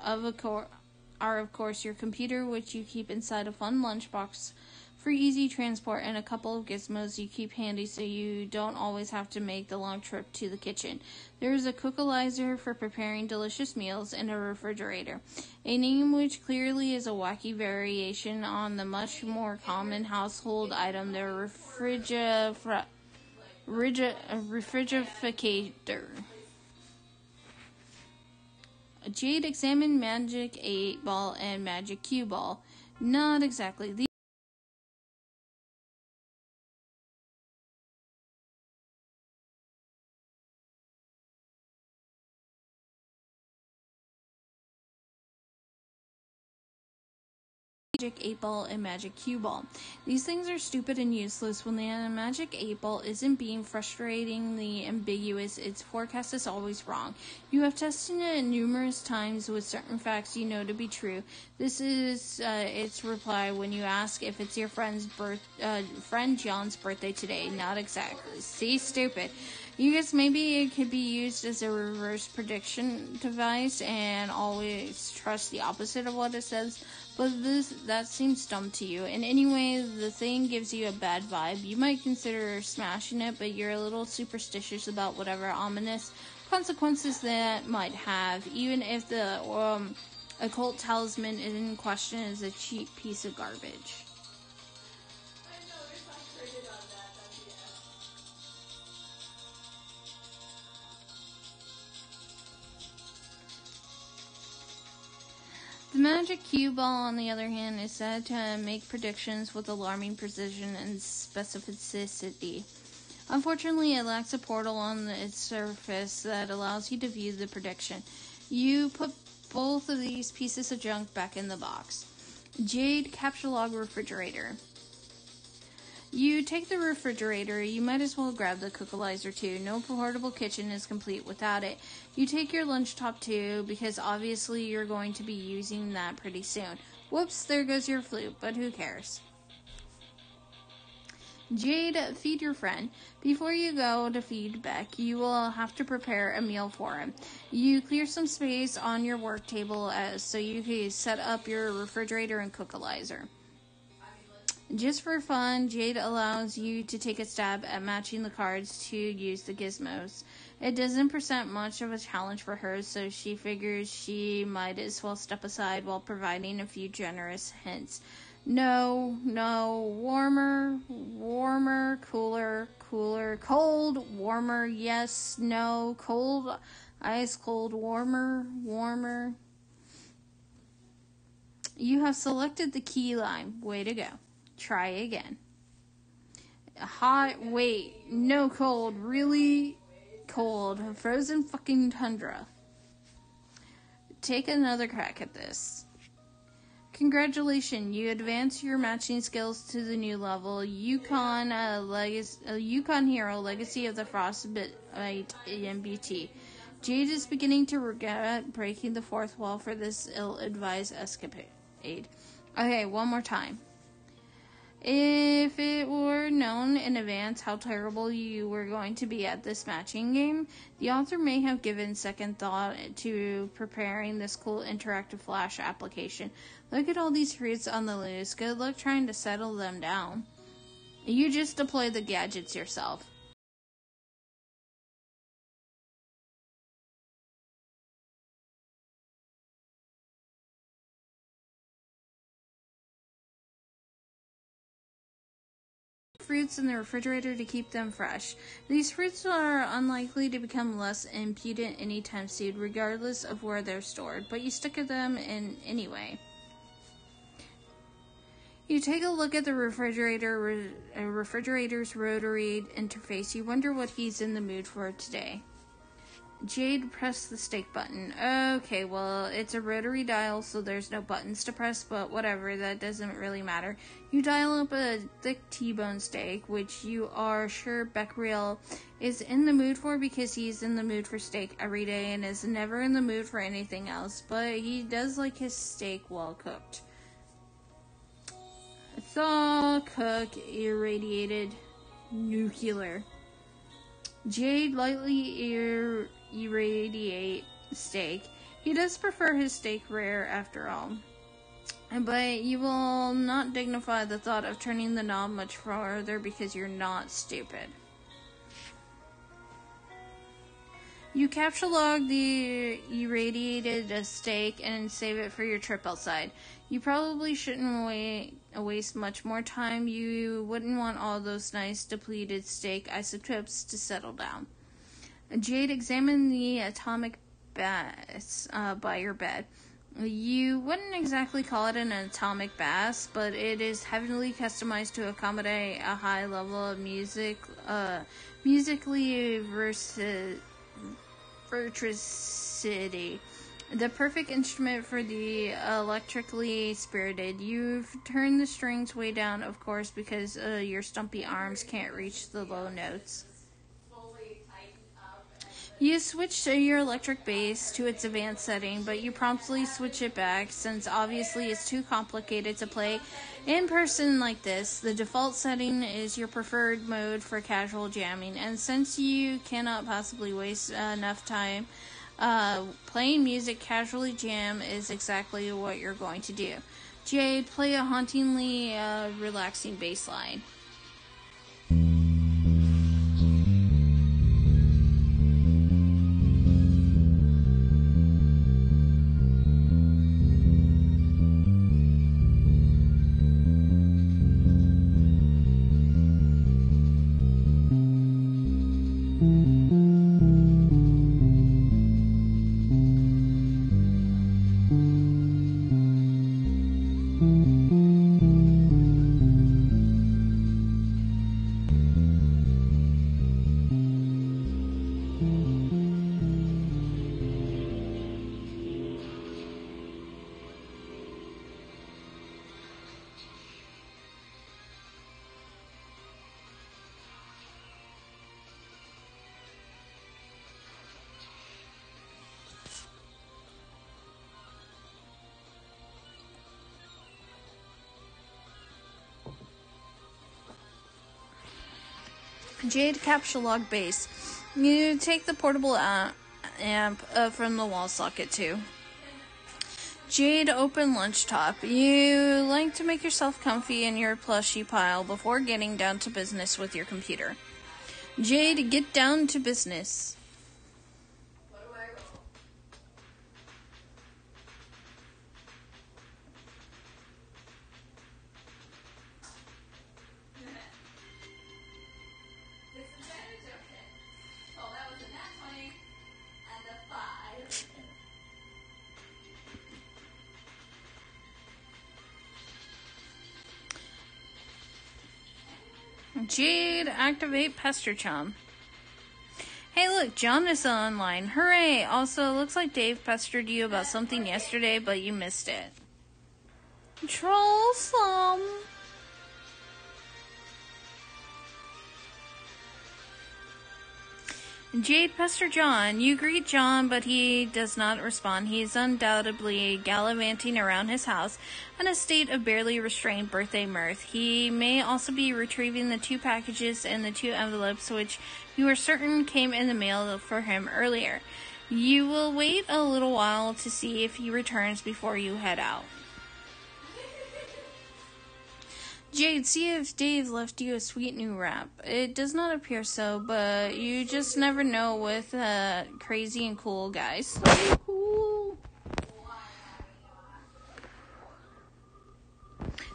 of course your computer, which you keep inside a fun lunchbox for easy transport, and a couple of gizmos you keep handy so you don't always have to make the long trip to the kitchen. There is a cookalizer for preparing delicious meals, and a refrigerator, a name which clearly is a wacky variation on the much more common household item, the refrigerator. Jade, examine magic 8-ball and magic cue ball. Not exactly. Magic 8-ball and magic cue ball. These things are stupid and useless. When the magic 8-ball isn't being frustratingly ambiguous, its forecast is always wrong. You have tested it numerous times with certain facts you know to be true. This is its reply when you ask if it's your friend John's birthday today. Not exactly. See, stupid. You guess maybe it could be used as a reverse prediction device and always trust the opposite of what it says, but that seems dumb to you. And anyway, the thing gives you a bad vibe. You might consider smashing it, but you're a little superstitious about whatever ominous consequences that might have, even if the occult talisman in question is a cheap piece of garbage. The magic cue ball, on the other hand, is said to make predictions with alarming precision and specificity. Unfortunately, it lacks a portal on its surface that allows you to view the prediction. You put both of these pieces of junk back in the box. Jade capsule log refrigerator. You take the refrigerator, you might as well grab the cookalizer too. No portable kitchen is complete without it. You take your lunch top too, because obviously you're going to be using that pretty soon. Whoops, there goes your flute, but who cares? Jade, feed your friend. Before you go to feed Beck, you will have to prepare a meal for him. You clear some space on your work table so you can set up your refrigerator and cookalizer. Just for fun, Jade allows you to take a stab at matching the cards to use the gizmos. It doesn't present much of a challenge for her, so she figures she might as well step aside while providing a few generous hints. No, warmer, cooler, cold, warmer, yes, no, cold, ice cold, warmer. You have selected the key lime. Way to go. Try again. Hot, wait, no cold, really cold, frozen fucking tundra. Take another crack at this. Congratulations, you advance your matching skills to the new level. Yukon Hero, Legacy of the Frostbite MBT. Jade is beginning to regret breaking the fourth wall for this ill-advised escapade. Okay, one more time. If it were known in advance how terrible you were going to be at this matching game, the author may have given second thought to preparing this cool interactive Flash application. Look at all these fruits on the loose. Good luck trying to settle them down. You just deploy the gadgets yourself. Fruits in the refrigerator to keep them fresh. These fruits are unlikely to become less impudent anytime soon, regardless of where they're stored, but you stick them in anyway. You take a look at the refrigerator's rotary interface. You wonder what he's in the mood for today. Jade pressed the steak button. Okay, well, it's a rotary dial, so there's no buttons to press, but whatever, that doesn't really matter. You dial up a thick T-bone steak, which you are sure Becquerel is in the mood for because he's in the mood for steak every day and is never in the mood for anything else, but he does like his steak well cooked. Thaw, cook, irradiated, nuclear. Jade lightly irradiate steak. He does prefer his steak rare after all. But you will not dignify the thought of turning the knob much farther because you're not stupid. You capture log the irradiated steak and save it for your trip outside. You probably shouldn't waste much more time. You wouldn't want all those nice depleted steak isotopes to settle down. Jade examined the atomic bass by your bed. You wouldn't exactly call it an atomic bass, but it is heavily customized to accommodate a high level of musically virtuosity. The perfect instrument for the electrically spirited. You've turned the strings way down, of course, because your stumpy arms can't reach the low notes. You switch your electric bass to its advanced setting, but you promptly switch it back since obviously it's too complicated to play in person like this. The default setting is your preferred mode for casual jamming, and since you cannot possibly waste enough time playing music, casually jam is exactly what you're going to do. Jade, play a hauntingly relaxing bass line. Jade capture log base. You take the portable amp from the wall socket too. Jade open lunch top. You like to make yourself comfy in your plushie pile before getting down to business with your computer. Jade, get down to business. Jade, activate Pester Chum. Hey look, John is online. Hooray! Also, looks like Dave pestered you about something yesterday, but you missed it. Trollsome. Jade pester John. You greet John, but he does not respond. He is undoubtedly gallivanting around his house in a state of barely restrained birthday mirth. He may also be retrieving the 2 packages and the 2 envelopes which you are certain came in the mail for him earlier. You will wait a little while to see if he returns before you head out. Jade, see if Dave left you a sweet new wrap. It does not appear so, but you just never know with crazy and cool guys. So cool.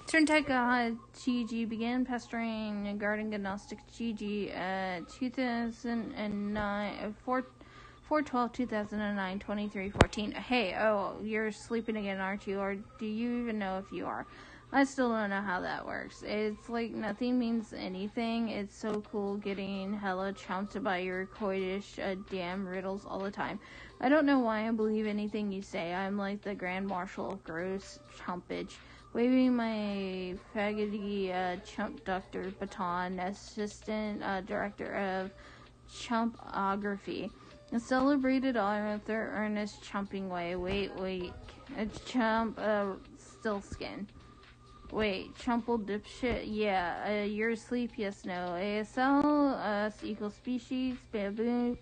Turntech God Gigi began pestering Garden Gnostics Gigi at 2009, 4/12/2009, 23:14. Hey, oh, you're sleeping again, aren't you? Or do you even know if you are? I still don't know how that works. It's like nothing means anything. It's so cool getting hella chumped by your coitish damn riddles all the time. I don't know why I believe anything you say. I'm like the Grand Marshal of gross chumpage, waving my faggoty chump doctor baton, assistant director of chumpography. A celebrated author, earnest chumping way. Wait. A chump still skin. Wait, chumple dipshit? Yeah, you're asleep? Yes, no. ASL, equals species, baboon,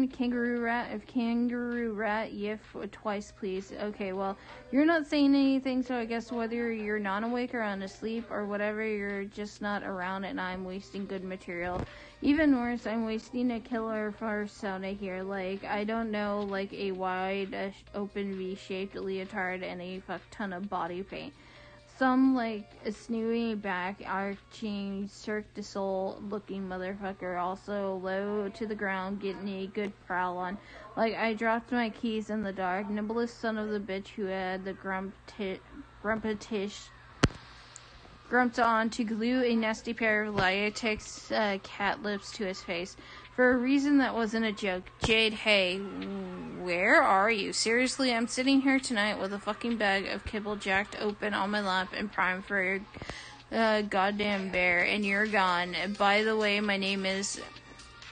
kangaroo rat. If kangaroo rat, yif twice, please. Okay, well, you're not saying anything, so I guess whether you're not awake or asleep or whatever, you're just not around and I'm wasting good material. Even worse, I'm wasting a killer persona here. Like, I don't know, like a wide, open V-shaped leotard and a fuck ton of body paint. Some, like, a snooty back, arching, Cirque du Soleil looking motherfucker, also low to the ground, getting a good prowl on. Like, I dropped my keys in the dark, nimblest son of the bitch who had the grumped on to glue a nasty pair of latex cat lips to his face. For a reason that wasn't a joke. Jade, hey, where are you? Seriously, I'm sitting here tonight with a fucking bag of kibble jacked open on my lap and primed for a goddamn bear, and you're gone. By the way, my name is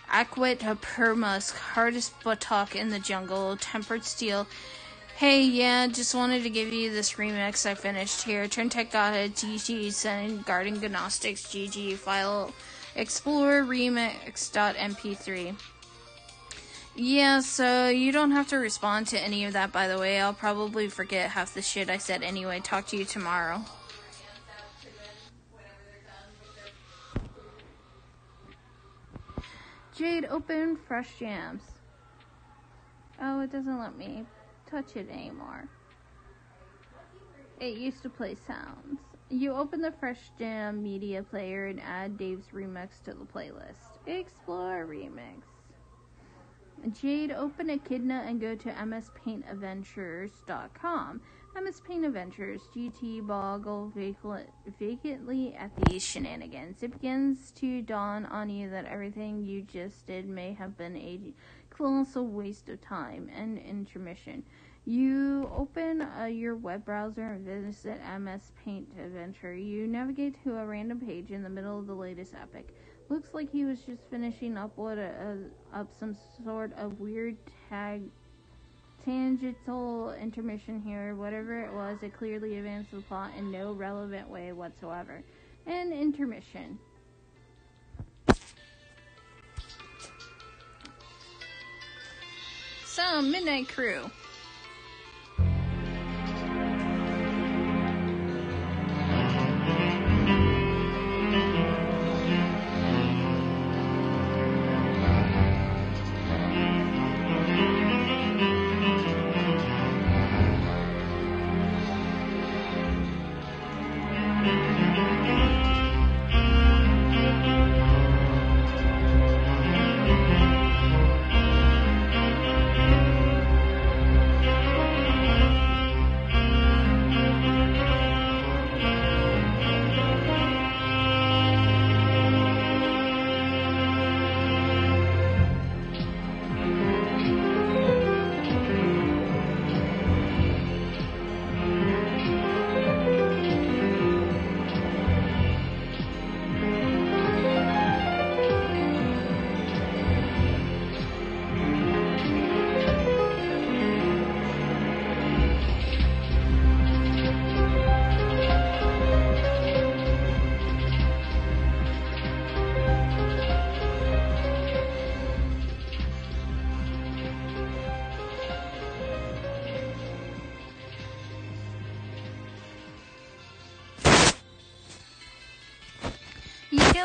Aquit Permusk, hardest buttock in the jungle, tempered steel. Hey, yeah, just wanted to give you this remix I finished here. Turntech Godhead, GG, send Garden Gnostics, GG, file Explorer remix.mp3. Yeah, so you don't have to respond to any of that, by the way. I'll probably forget half the shit I said anyway. Talk to you tomorrow. Jade, open fresh jams. Oh, it doesn't let me touch it anymore. It used to play sounds. You open the Fresh Jam media player and add Dave's remix to the playlist. Explore remix. Jade, open Echidna and go to mspaintadventures.com. MS Paint Adventures, GT boggle vacantly at these shenanigans. It begins to dawn on you that everything you just did may have been a colossal waste of time and intermission. You open your web browser and visit MS Paint Adventure. You navigate to a random page in the middle of the latest epic. Looks like he was just finishing up some sort of weird tangential intermission here. Whatever it was, it clearly advanced the plot in no relevant way whatsoever. An intermission. Sound Midnight Crew.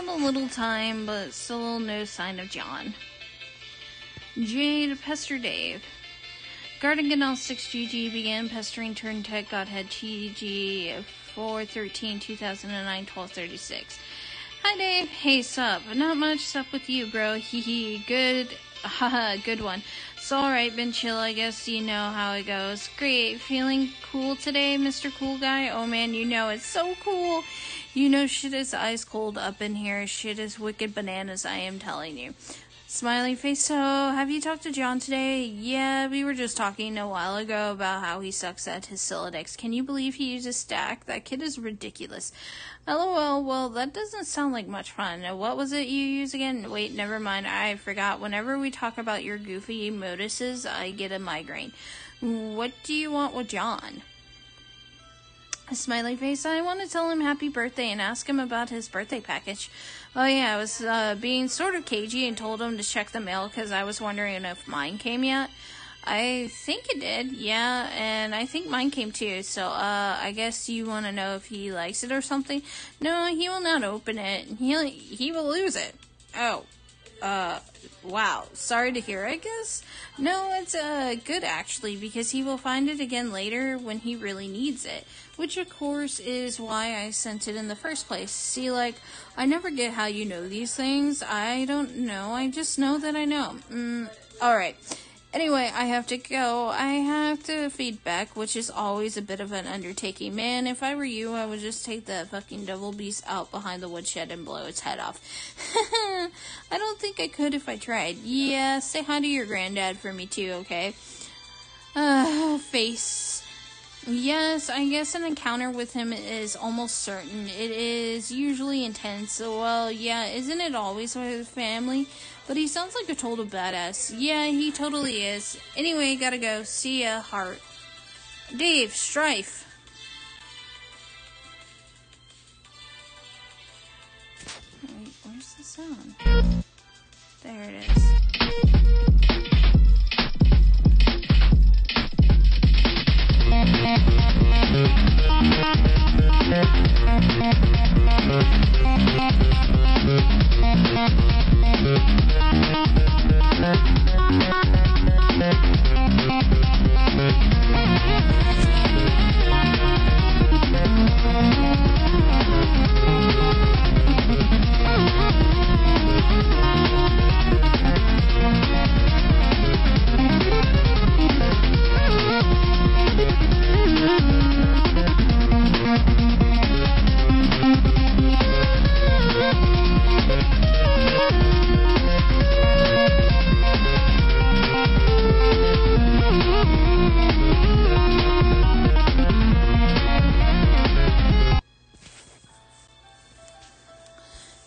A little time, but still no sign of John. Jade pester Dave. Guardian Gnostics GG began pestering turn tech godhead TG 4/13/2009 12:36. Hi Dave, hey sup? Not much sup with you, bro. Hee good. Haha, good one. It's alright, been chill, I guess you know how it goes. Great, feeling cool today, Mr. Cool Guy? Oh man, you know it's so cool. You know shit is ice cold up in here. Shit is wicked bananas, I am telling you. Smiley face. So, have you talked to John today? Yeah, we were just talking a while ago about how he sucks at his Sylladex. Can you believe he uses Stack? That kid is ridiculous. LOL, well, that doesn't sound like much fun. What was it you use again? Wait, never mind, I forgot. Whenever we talk about your goofy moduses, I get a migraine. What do you want with John? A smiley face. I want to tell him happy birthday and ask him about his birthday package. Oh yeah, I was being sort of cagey and told him to check the mail because I was wondering if mine came yet. I think it did, yeah, and I think mine came too, so I guess you want to know if he likes it or something? No, he will not open it. He will lose it. Oh, wow, sorry to hear, I guess? No, it's good actually, because he will find it again later when he really needs it. Which, of course, is why I sent it in the first place. See, like, I never get how you know these things. I don't know. I just know that I know. Alright. Anyway, I have to go. I have to feed Beck, which is always a bit of an undertaking. Man, if I were you, I would just take that fucking devil beast out behind the woodshed and blow its head off. I don't think I could if I tried. Yeah, say hi to your granddad for me too, okay? Face. Yes, I guess an encounter with him is almost certain. It is usually intense. Well, yeah, isn't it always with family? But he sounds like a total badass. Yeah, he totally is. Anyway, gotta go. See ya, heart. Dave, Strife. Wait, where's the sound? There it is.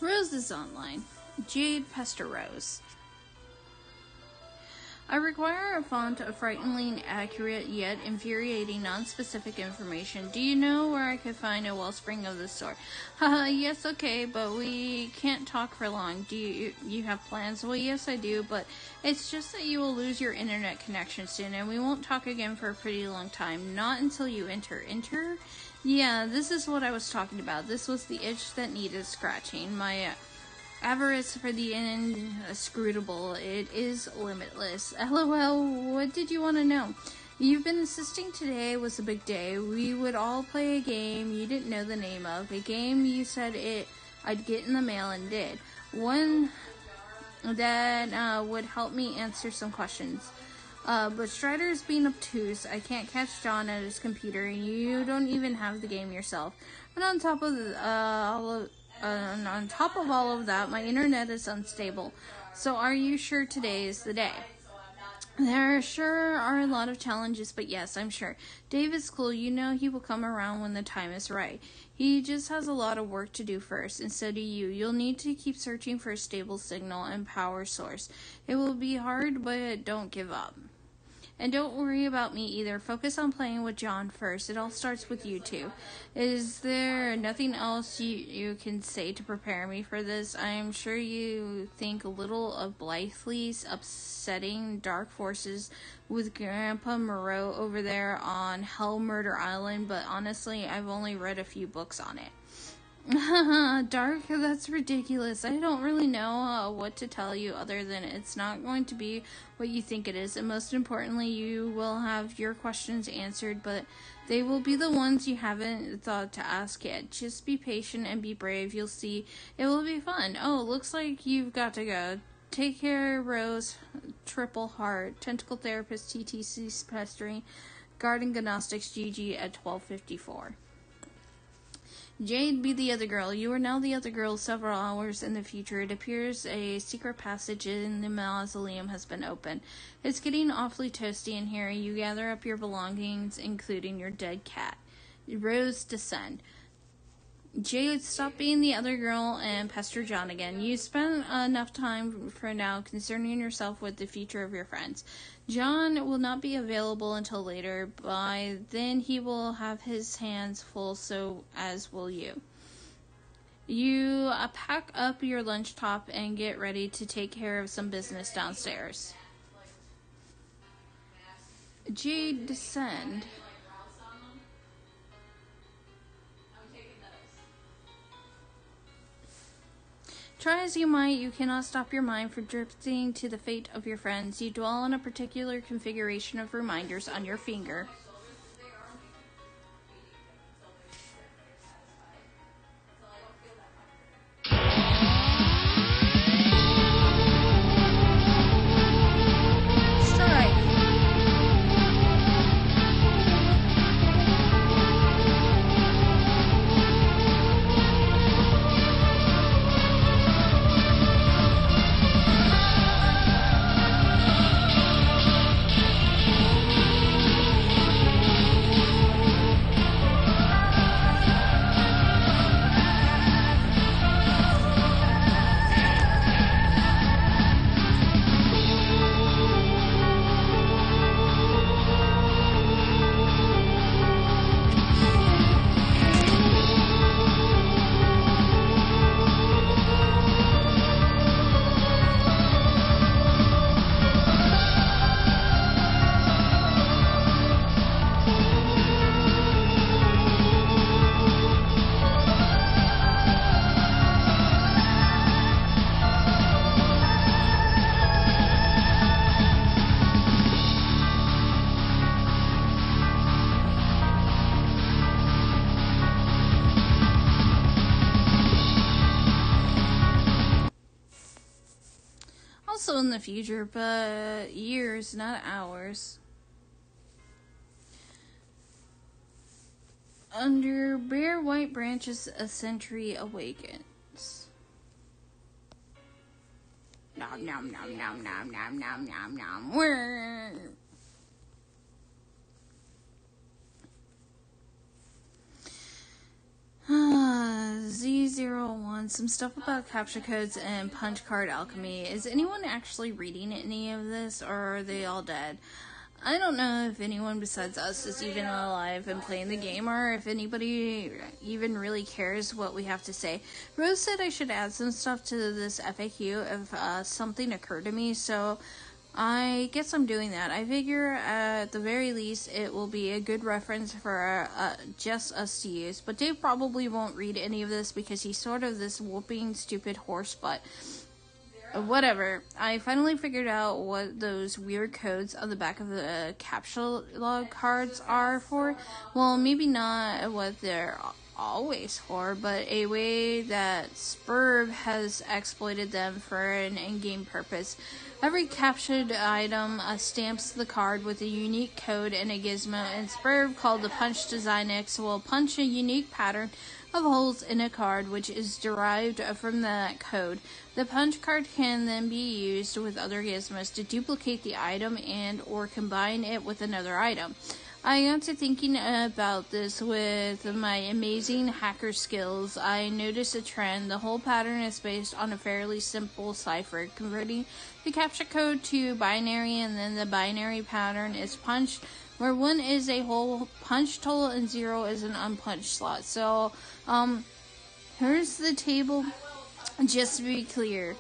Rose is online. Jade Pester Rose. I require a font of frighteningly accurate yet infuriating non-specific information. Do you know where I could find a wellspring of this sort? Yes, okay, but we can't talk for long. Do you have plans? Well, yes, I do, but it's just that you will lose your internet connection soon, and we won't talk again for a pretty long time. Not until you enter. Enter? Yeah, this is what I was talking about. This was the itch that needed scratching. My avarice for the inscrutable. It is limitless. LOL, what did you want to know? You've been insisting today was a big day. We would all play a game you didn't know the name of. A game you said I'd get in the mail and did. One that would help me answer some questions. But Strider's being obtuse. I can't catch John at his computer, and you don't even have the game yourself. And on top of all of that, my internet is unstable. So are you sure today is the day? There sure are a lot of challenges, but yes, I'm sure. Dave is cool. You know he will come around when the time is right. He just has a lot of work to do first, and so do you. You'll need to keep searching for a stable signal and power source. It will be hard, but don't give up. And don't worry about me either. Focus on playing with John first. It all starts with you two. Is there nothing else you can say to prepare me for this? I'm sure you think little of Blythley's upsetting dark forces with Grandpa Moreau over there on Hell Murder Island, but honestly, I've only read a few books on it. Dark? That's ridiculous. I don't really know what to tell you other than it's not going to be what you think it is. And most importantly, you will have your questions answered, but they will be the ones you haven't thought to ask yet. Just be patient and be brave. You'll see. It will be fun. Oh, looks like you've got to go. Take care, Rose. Triple Heart. Tentacle Therapist, TTC Pestering. Garden Gnostics, GG at 12:54. Jade, be the other girl. You are now the other girl several hours in the future. It appears a secret passage in the mausoleum has been opened. It's getting awfully toasty in here. You gather up your belongings, including your dead cat. Rose, descend. Jade, stop being the other girl and pester John again. You spent enough time for now concerning yourself with the future of your friends. John will not be available until later. By then he will have his hands full, so as will you. You pack up your lunch top and get ready to take care of some business downstairs. Jade, descend. Try as you might, you cannot stop your mind from drifting to the fate of your friends. You dwell on a particular configuration of reminders on your finger. In the future, but years, not hours. Under bare white branches, a sentry awakens. Nom nom nom nom nom nom nom nom nom. Whirr. Z01, some stuff about capture codes and punch card alchemy. Is anyone actually reading any of this, or are they all dead? I don't know if anyone besides us is even alive and playing the game, or if anybody even really cares what we have to say. Rose said I should add some stuff to this FAQ if something occurred to me, so I guess I'm doing that. I figure at the very least it will be a good reference for just us to use. But Dave probably won't read any of this because he's sort of this whooping stupid horse butt. Whatever. I finally figured out what those weird codes on the back of the capsule log cards are for. Well, maybe not what they're always for, but a way that Spurb has exploited them for an in-game purpose. Every captured item stamps the card with a unique code and a gizmo, and Spurb, called the Punch Design X, will punch a unique pattern of holes in a card which is derived from that code. The punch card can then be used with other gizmos to duplicate the item and or combine it with another item. I got to thinking about this with my amazing hacker skills. I noticed a trend. The whole pattern is based on a fairly simple cipher, converting the capture code to binary, and then the binary pattern is punched, where 1 is a whole punched hole and 0 is an unpunched slot. So, here's the table, just to be clear.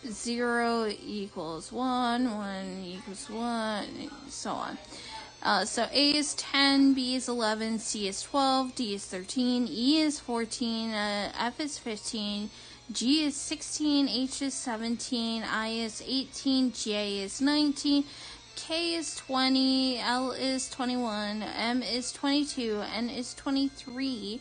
0 equals 1, 1 equals 1, so on. So A is 10, B is 11, C is 12, D is 13, E is 14, F is 15, G is 16, H is 17, I is 18, J is 19, K is 20, L is 21, M is 22, N is 23,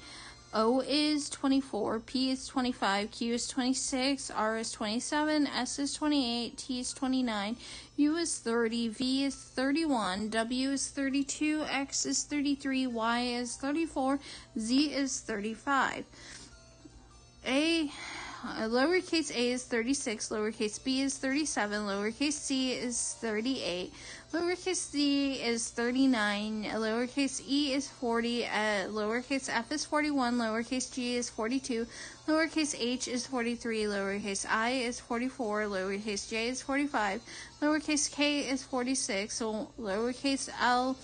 O is 24, P is 25, Q is 26, R is 27, S is 28, T is 29, U is 30, V is 31, W is 32, X is 33, Y is 34, Z is 35. Lowercase a is 36, lowercase b is 37, lowercase c is 38, lowercase d is 39, lowercase e is 40, lowercase f is 41, lowercase g is 42, lowercase h is 43, lowercase I is 44, lowercase j is 45, lowercase k is 46, so lowercase l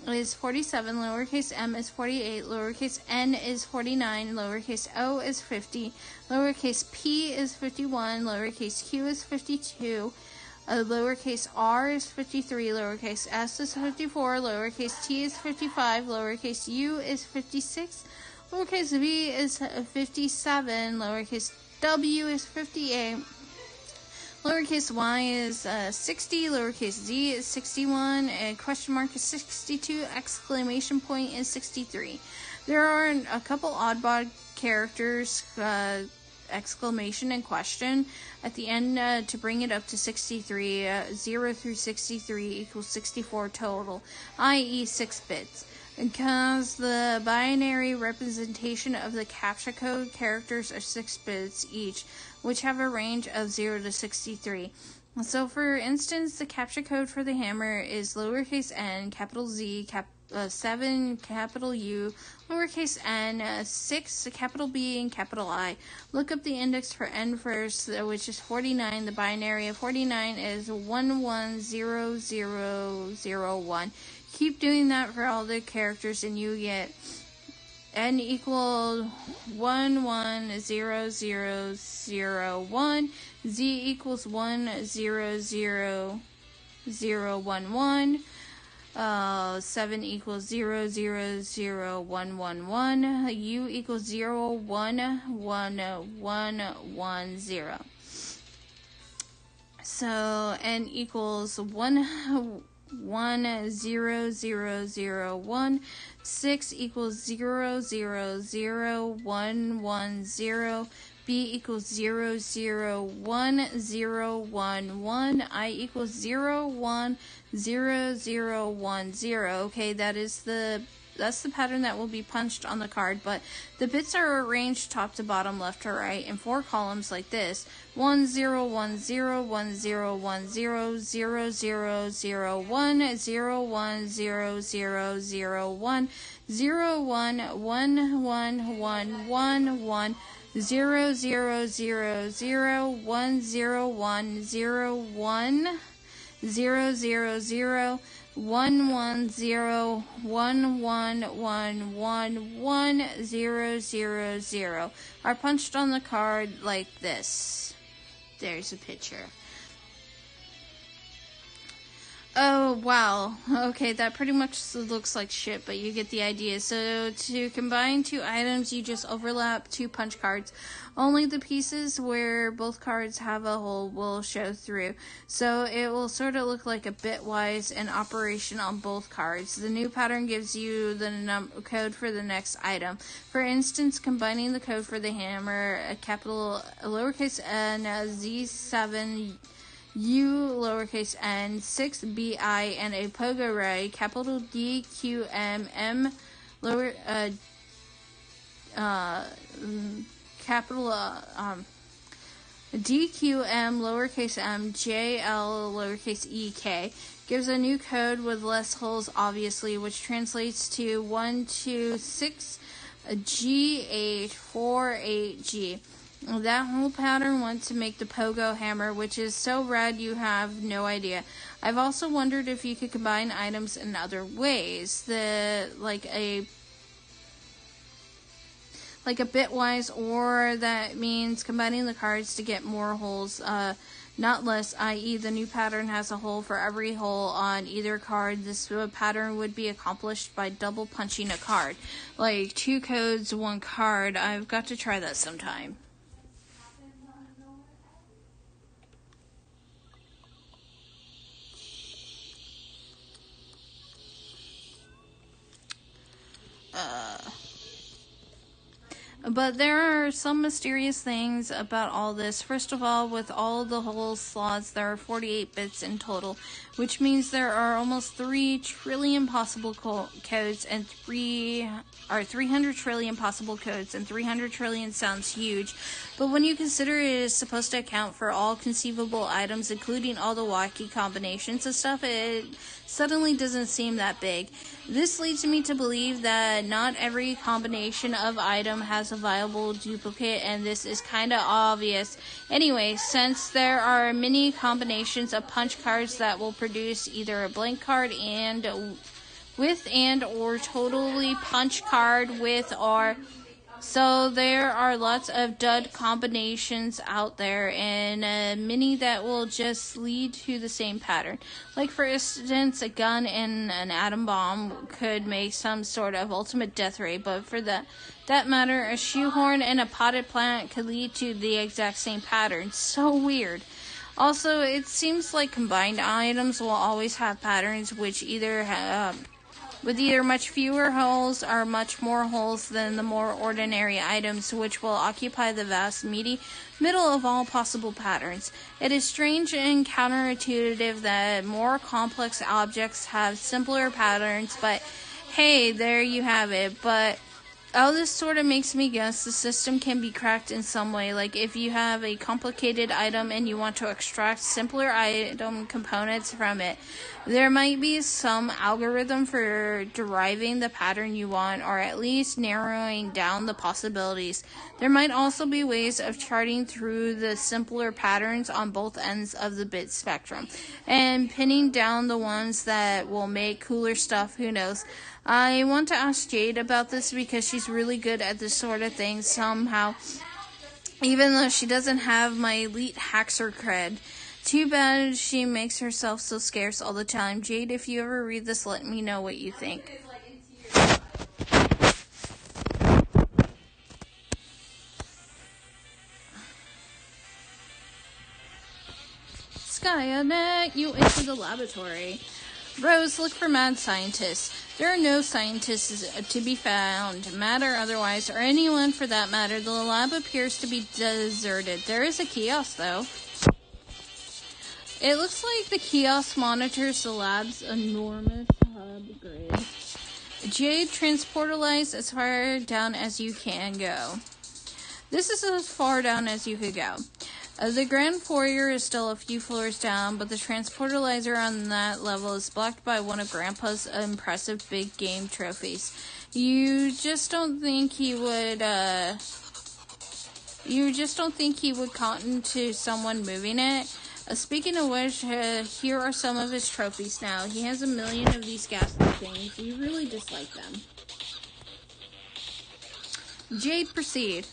is 47, lowercase m is 48, lowercase n is 49, lowercase o is 50, lowercase p is 51, lowercase q is 52, lowercase r is 53, lowercase s is 54, lowercase t is 55, lowercase u is 56, lowercase v is 57, lowercase w is 58, lowercase y is 60, lowercase z is 61, and question mark is 62, exclamation point is 63. There are a couple oddball characters, exclamation and question, at the end to bring it up to 63. 0 through 63 equals 64 total, i.e. 6 bits. Because the binary representation of the captcha code characters are 6 bits each, which have a range of 0 to 63. So, for instance, the captcha code for the hammer is lowercase n, capital Z, 7, capital U, lowercase n, 6, capital B, and capital I. Look up the index for n first, which is 49. The binary of 49 is 110001. Keep doing that for all the characters, and you get n equal 110001, z equals 100011, 7 equals 000111, u equals 011110. So n equals 10001, 6 equals 000110, B equals 001011, I equals 010010. Okay, that is the that's the pattern that will be punched on the card, but the bits are arranged top to bottom, left to right, in 4 columns like this: 1 0 1 0 1 0 1 0 0 0 0 1 0 1 0 0 0 1 0 1 1 1 1 1 1 0 0 0 0 1 0 1 0 1 0 0 0 1 1 0 1 1 1 1 1 0 0 0 are punched on the card like this. There's a picture. Oh, wow. Okay, that pretty much looks like shit, but you get the idea. So to combine 2 items, you just overlap 2 punch cards. Only the pieces where both cards have a hole will show through. So it will sort of look like a bitwise in operation on both cards. The new pattern gives you the code for the next item. For instance, combining the code for the hammer, a capital lowercase n, Z7, U lowercase n, 6 BI, and a pogo ray, capital DQM lower capital DQM lowercase m JL lowercase EK gives a new code with less holes, obviously, which translates to 126 G848G. That whole pattern went to make the pogo hammer, which is so rad you have no idea. I've also wondered if you could combine items in other ways, like a bitwise, or that means combining the cards to get more holes, not less, i.e. the new pattern has a hole for every hole on either card. This pattern would be accomplished by double punching a card. Like 2 codes, 1 card. I've got to try that sometime. But there are some mysterious things about all this. First of all, with all the hole slots, there are 48 bits in total, which means there are almost 3 trillion possible codes and 300 trillion possible codes, and 300 trillion sounds huge. But when you consider it is supposed to account for all conceivable items, including all the wacky combinations and stuff, it suddenly doesn't seem that big. This leads me to believe that not every combination of item has a viable duplicate, and this is kinda obvious. Anyway, since there are many combinations of punch cards that will produce either a blank card or totally punch card with or, so there are lots of dud combinations out there, and many that will just lead to the same pattern. Like, for instance, a gun and an atom bomb could make some sort of ultimate death ray, but for that matter, a shoehorn and a potted plant could lead to the exact same pattern. So weird. Also, it seems like combined items will always have patterns which with either much fewer holes or much more holes than the more ordinary items, which will occupy the vast, meaty middle of all possible patterns. It is strange and counterintuitive that more complex objects have simpler patterns, but hey, there you have it. But all this sort of makes me guess the system can be cracked in some way. Like, if you have a complicated item and you want to extract simpler item components from it, there might be some algorithm for deriving the pattern you want, or at least narrowing down the possibilities. There might also be ways of charting through the simpler patterns on both ends of the bit spectrum and pinning down the ones that will make cooler stuff. Who knows? I want to ask Jade about this because she's really good at this sort of thing somehow, even though she doesn't have my elite hacker cred. Too bad she makes herself so scarce all the time. Jade, if you ever read this, let me know what you think. Skynet, you enter the laboratory. Rose, look for mad scientists. There are no scientists to be found, mad or otherwise, or anyone for that matter. The lab appears to be deserted. There is a kiosk, though. It looks like the kiosk monitors the lab's enormous hub grid. Jade, transportalize as far down as you can go. This is as far down as you could go. The Grand Foyer is still a few floors down, but the transportalizer on that level is blocked by one of Grandpa's impressive big game trophies. You just don't think he would cotton to someone moving it. Speaking of which, here are some of his trophies now. He has 1 million of these ghastly things. You really dislike them. Jade, proceed.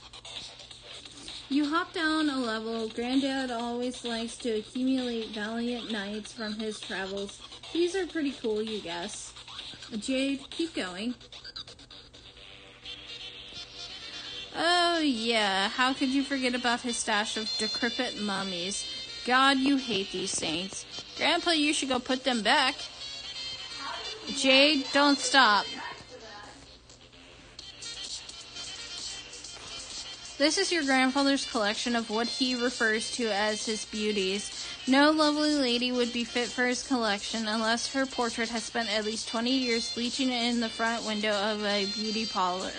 You hop down a level. Granddad always likes to accumulate valiant knights from his travels. These are pretty cool, you guess. Jade, keep going. Oh, yeah. How could you forget about his stash of decrepit mummies? God, you hate these things. Grandpa, you should go put them back. Jade, don't stop. This is your grandfather's collection of what he refers to as his beauties. No lovely lady would be fit for his collection unless her portrait has spent at least 20 years bleaching in the front window of a beauty parlor.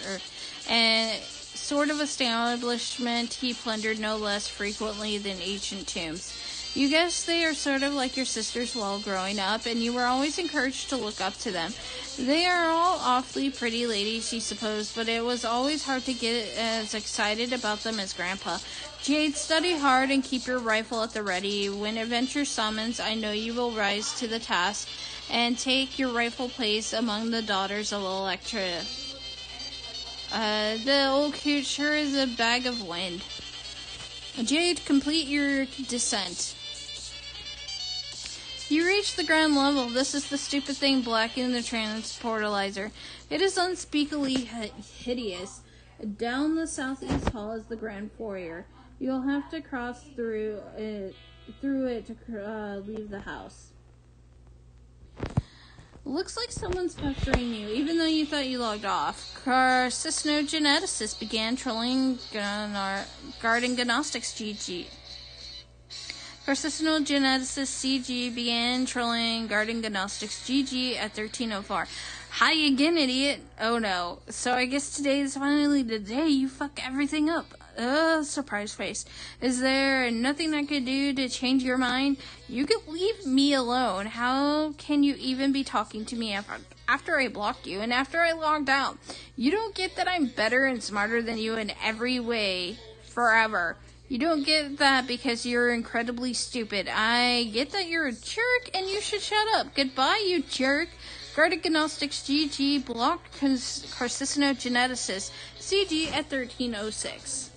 And sort of establishment he plundered no less frequently than ancient tombs. You guess they are sort of like your sisters while growing up, and you were always encouraged to look up to them. They are all awfully pretty ladies, you suppose, but it was always hard to get as excited about them as Grandpa. Jade, study hard and keep your rifle at the ready. When adventure summons, I know you will rise to the task and take your rightful place among the daughters of Electra. The old coot sure is a bag of wind. Jade, complete your descent. You reach the ground level. This is the stupid thing blocking the transportalizer. It is unspeakably hideous. Down the southeast hall is the Grand Foyer. You'll have to cross through it to leave the house. Looks like someone's pestering you, even though you thought you logged off. Carcinogeneticist began trolling Garden Gnostics GG. Carcinogeneticist CG began trolling Garden Gnostics GG at 13:04. Hi again, idiot. Oh no. So I guess today is finally the day you fuck everything up. Surprise face. Is there nothing I could do to change your mind? You could leave me alone. How can you even be talking to me after I blocked you and after I logged out? You don't get that I'm better and smarter than you in every way forever. You don't get that because you're incredibly stupid. I get that you're a jerk and you should shut up. Goodbye, you jerk. Guarded Gnostics GG blocked Carcinogeneticist CG at 13:06.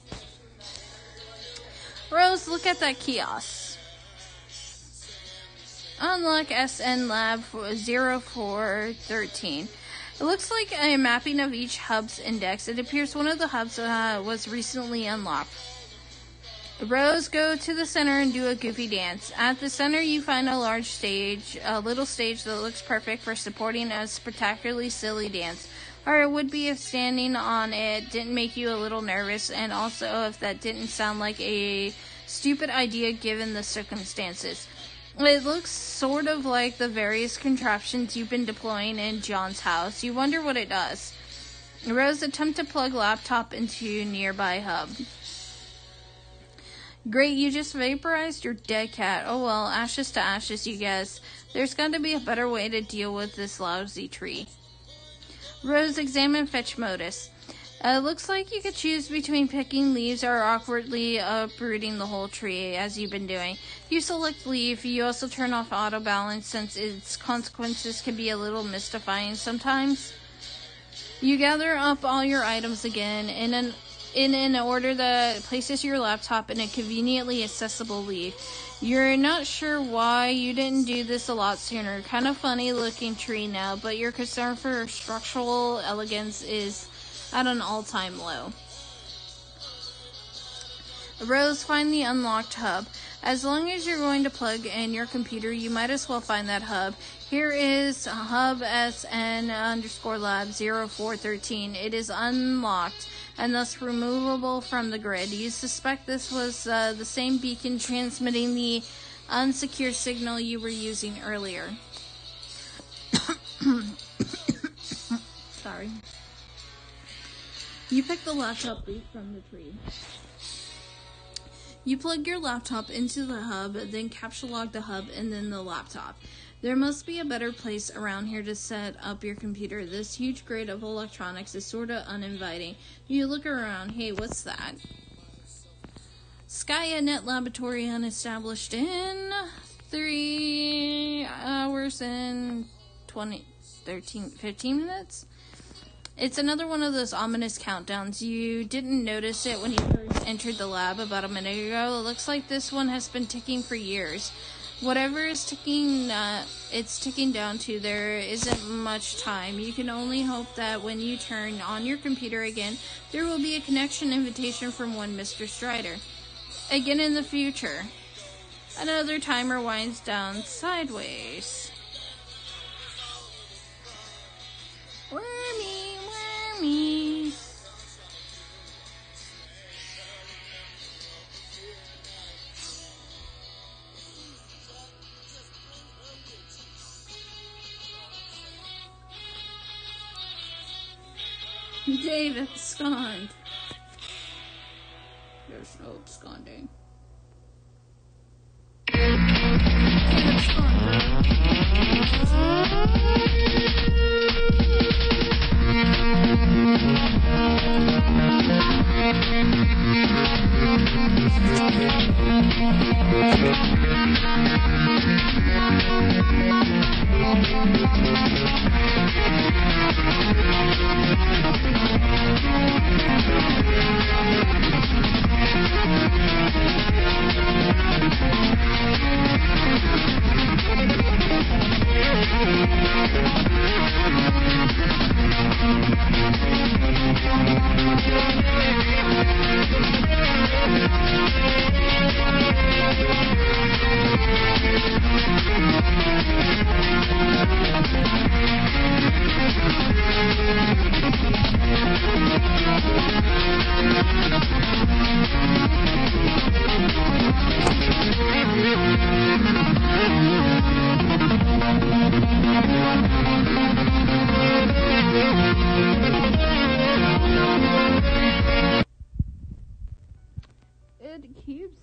Rose, look at that kiosk. Unlock SN Lab 0413. It looks like a mapping of each hub's index. It appears one of the hubs was recently unlocked. Rose, go to the center and do a goofy dance. At the center, you find a little stage that looks perfect for supporting a spectacularly silly dance. Or it would be if standing on it didn't make you a little nervous, and also if that didn't sound like a stupid idea given the circumstances. It looks sort of like the various contraptions you've been deploying in John's house. You wonder what it does. Rose, attempt to plug laptop into nearby hub. Great, you just vaporized your dead cat. Oh well, ashes to ashes, you guess. There's got to be a better way to deal with this lousy tree. Rose, examine fetch modus. Looks like you could choose between picking leaves or awkwardly uprooting the whole tree, as you've been doing. You select leaf. You also turn off auto balance, since its consequences can be a little mystifying sometimes. You gather up all your items again in an order that places your laptop in a conveniently accessible leaf. You're not sure why you didn't do this a lot sooner. Kind of funny looking tree now, but your concern for structural elegance is at an all-time low. Rose, find the unlocked hub. As long as you're going to plug in your computer, you might as well find that hub. Here is hub SN_lab 0413. It is unlocked and thus removable from the grid. You suspect this was the same beacon transmitting the unsecure signal you were using earlier. You pick the laptop leaf from the tree. You plug your laptop into the hub, then capture log the hub and then the laptop. There must be a better place around here to set up your computer. This huge grid of electronics is sorta uninviting. You look around. Hey, what's that? Skynet Laboratory unestablished in 3 hours and 15 minutes? It's another one of those ominous countdowns. You didn't notice it when you first entered the lab about a minute ago. It looks like this one has been ticking for years. Whatever is ticking, it's ticking down to, there isn't much time. You can only hope that when you turn on your computer again, there will be a connection invitation from one Mr. Strider. Again in the future. Another timer winds down sideways. Wormy, wormy. Dave abscond. There's no absconding.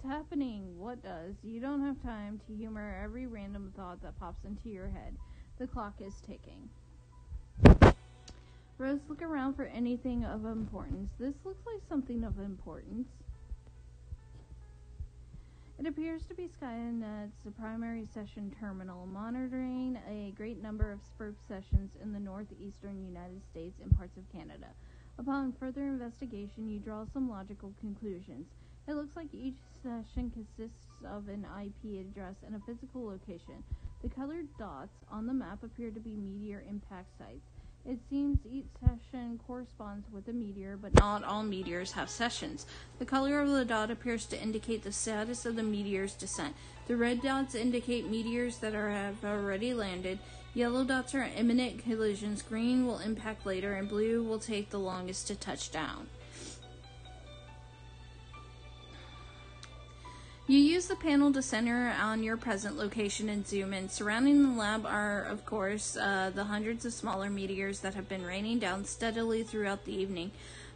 Happening. What does? You don't have time to humor every random thought that pops into your head. The clock is ticking. Rose, look around for anything of importance. This looks like something of importance. It appears to be Skynet's primary session terminal, monitoring a great number of SPERP sessions in the northeastern United States and parts of Canada. Upon further investigation, you draw some logical conclusions. It looks like each session consists of an IP address and a physical location. The colored dots on the map appear to be meteor impact sites. It seems each session corresponds with a meteor, but not all meteors have sessions. The color of the dot appears to indicate the status of the meteor's descent. The red dots indicate meteors that have already landed. Yellow dots are imminent collisions. Green will impact later, and blue will take the longest to touch down. You use the panel to center on your present location and zoom in. Surrounding the lab are, of course, the hundreds of smaller meteors that have been raining down steadily throughout the evening.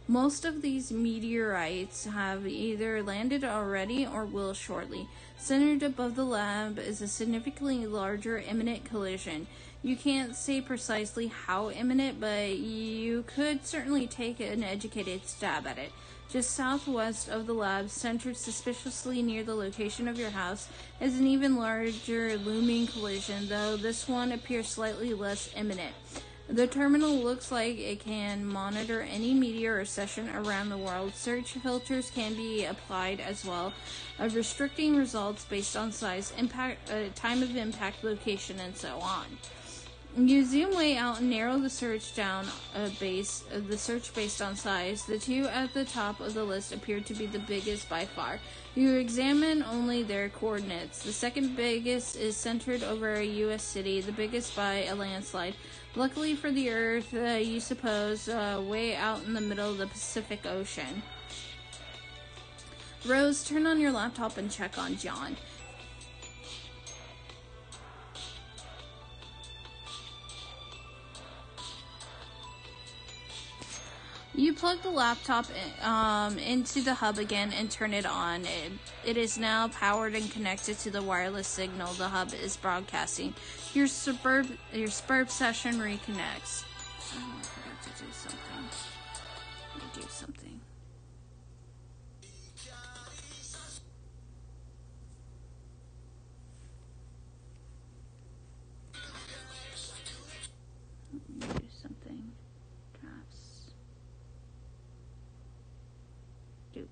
Most of these meteorites have either landed already or will shortly. Centered above the lab is a significantly larger imminent collision. You can't say precisely how imminent, but you could certainly take an educated stab at it. Just southwest of the lab, centered suspiciously near the location of your house, is an even larger looming collision, though this one appears slightly less imminent. The terminal looks like it can monitor any meteor or session around the world. Search filters can be applied as well, restricting results based on size, impact, time of impact, location, and so on. You zoom way out and narrow the search down the search based on size. The two at the top of the list appear to be the biggest by far. You examine only their coordinates. The second biggest is centered over a U.S. city, the biggest by a landslide. Luckily for the Earth, you suppose, way out in the middle of the Pacific Ocean. Rose, turn on your laptop and check on John. You plug the laptop into the hub again and turn it on. It is now powered and connected to the wireless signal the hub is broadcasting. Your Spurb session reconnects. Oh, I forgot to do something. Let me do something. Drafts. Dupe.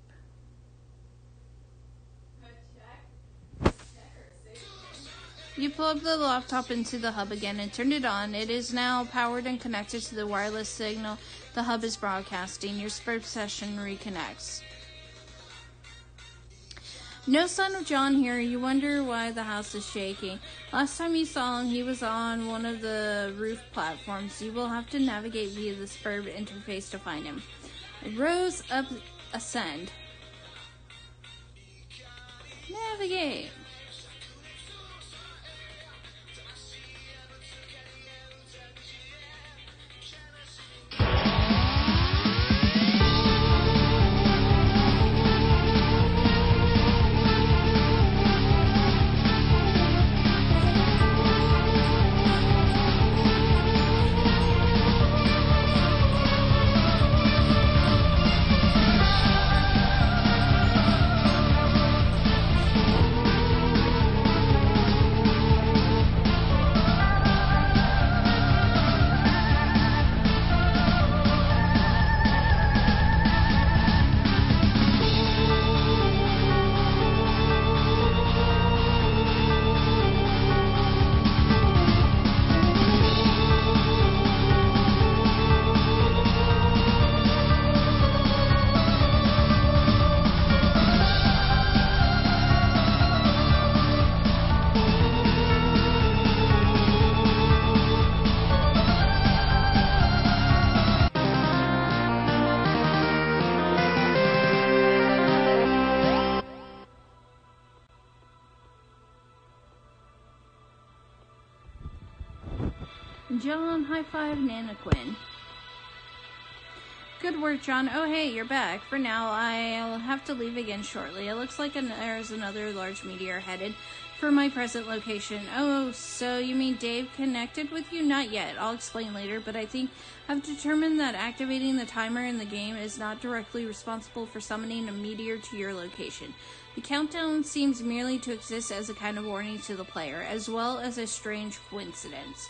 You plug the laptop into the hub again and turn it on. It is now powered and connected to the wireless signal the hub is broadcasting. Your Spurb session reconnects. No sign of John here. You wonder why the house is shaking. Last time you saw him, he was on one of the roof platforms. You will have to navigate via the Spurb interface to find him. Rows up, ascend. Navigate. John, high five, Nana Quinn. Good work, John. Oh, hey, you're back. For now, I'll have to leave again shortly. It looks like there's another large meteor headed for my present location. Oh, so you mean Dave connected with you? Not yet. I'll explain later, but I think I've determined that activating the timer in the game is not directly responsible for summoning a meteor to your location. The countdown seems merely to exist as a kind of warning to the player, as well as a strange coincidence.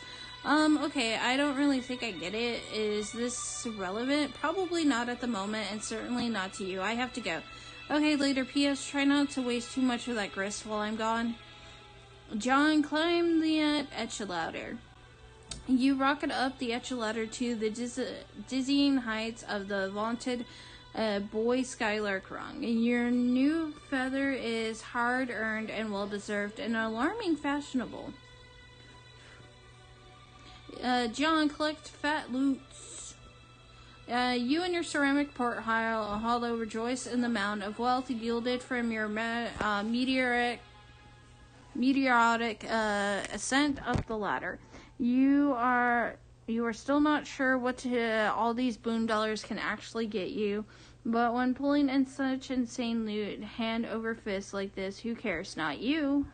Okay, I don't really think I get it. Is this relevant? Probably not at the moment, and certainly not to you. I have to go. Okay, later. P.S. Try not to waste too much of that grist while I'm gone. John, climb the echelon. You rocket up the echelon to the dizzying heights of the vaunted Boy Skylark rung. Your new feather is hard-earned and well-deserved, and alarming fashionable. John, collect fat loots. You and your ceramic port hollow rejoice in the amount of wealth yielded from your meteoric ascent up the ladder. You are still not sure what all these boon dollars can actually get you, but when pulling in such insane loot, hand over fist like this, who cares? Not you.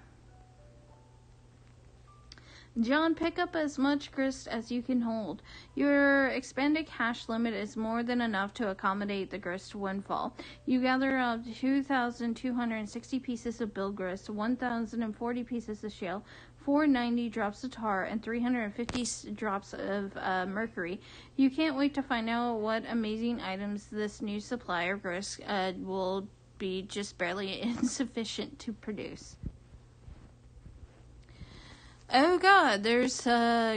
John, pick up as much grist as you can hold. Your expanded cash limit is more than enough to accommodate the grist windfall. You gather up 2,260 pieces of bill grist, 1,040 pieces of shale, 490 drops of tar, and 350 drops of mercury. You can't wait to find out what amazing items this new supply of grist will be just barely insufficient to produce. Oh god, there's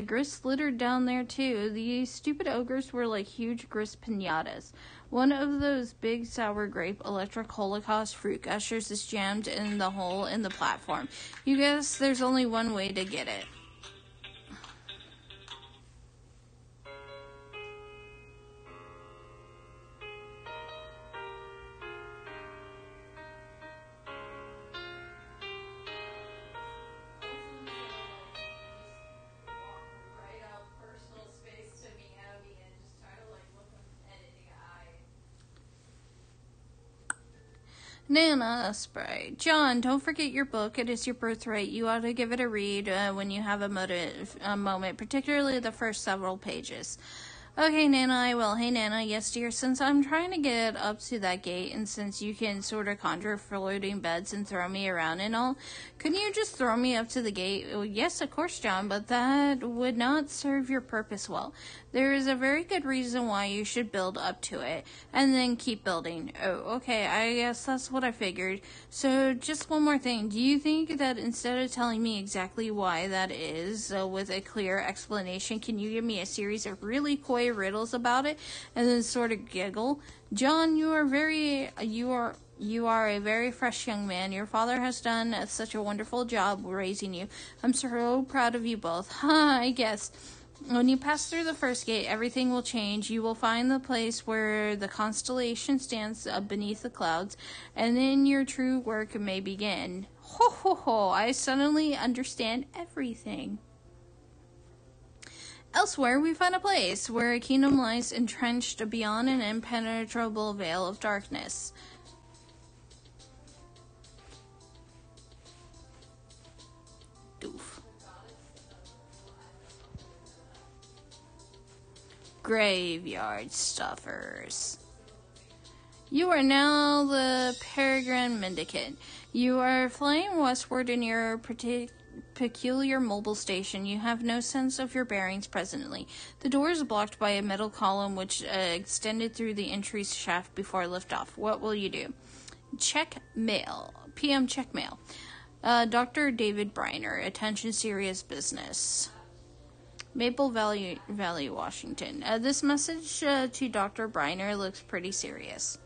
grist littered down there too. These stupid ogres were like huge grist pinatas. One of those big sour grape electric holocaust fruit gushers is jammed in the hole in the platform. You guess there's only one way to get it. Nana Sprite. John, don't forget your book. It is your birthright. You ought to give it a read when you have a moment, particularly the first several pages. Okay, Nana, I will. Hey, Nana, yes, dear, since I'm trying to get up to that gate, and since you can sort of conjure floating beds and throw me around and all, couldn't you just throw me up to the gate? Well, yes, of course, John, but that would not serve your purpose well. There is a very good reason why you should build up to it, and then keep building. Oh, okay, I guess that's what I figured. So, just one more thing. Do you think that instead of telling me exactly why that is, with a clear explanation, can you give me a series of really coy riddles about it, and then sort of giggle? John, you are a very fresh young man. Your father has done such a wonderful job raising you. I'm so proud of you both. I guess. When you pass through the first gate, everything will change. You will find the place where the constellation stands beneath the clouds, and then your true work may begin. Ho, ho, ho, I suddenly understand everything. Elsewhere, we find a place where a kingdom lies entrenched beyond an impenetrable veil of darkness. Doof. Graveyard stuffers. You are now the Peregrine Mendicant. You are flying westward in your peculiar mobile station. You have no sense of your bearings presently. The door is blocked by a metal column which extended through the entry shaft before liftoff. What will you do? Check mail. PM check mail. Dr. David Briner. Attention, serious business. Maple Valley, Washington. This message to Dr. Briner looks pretty serious.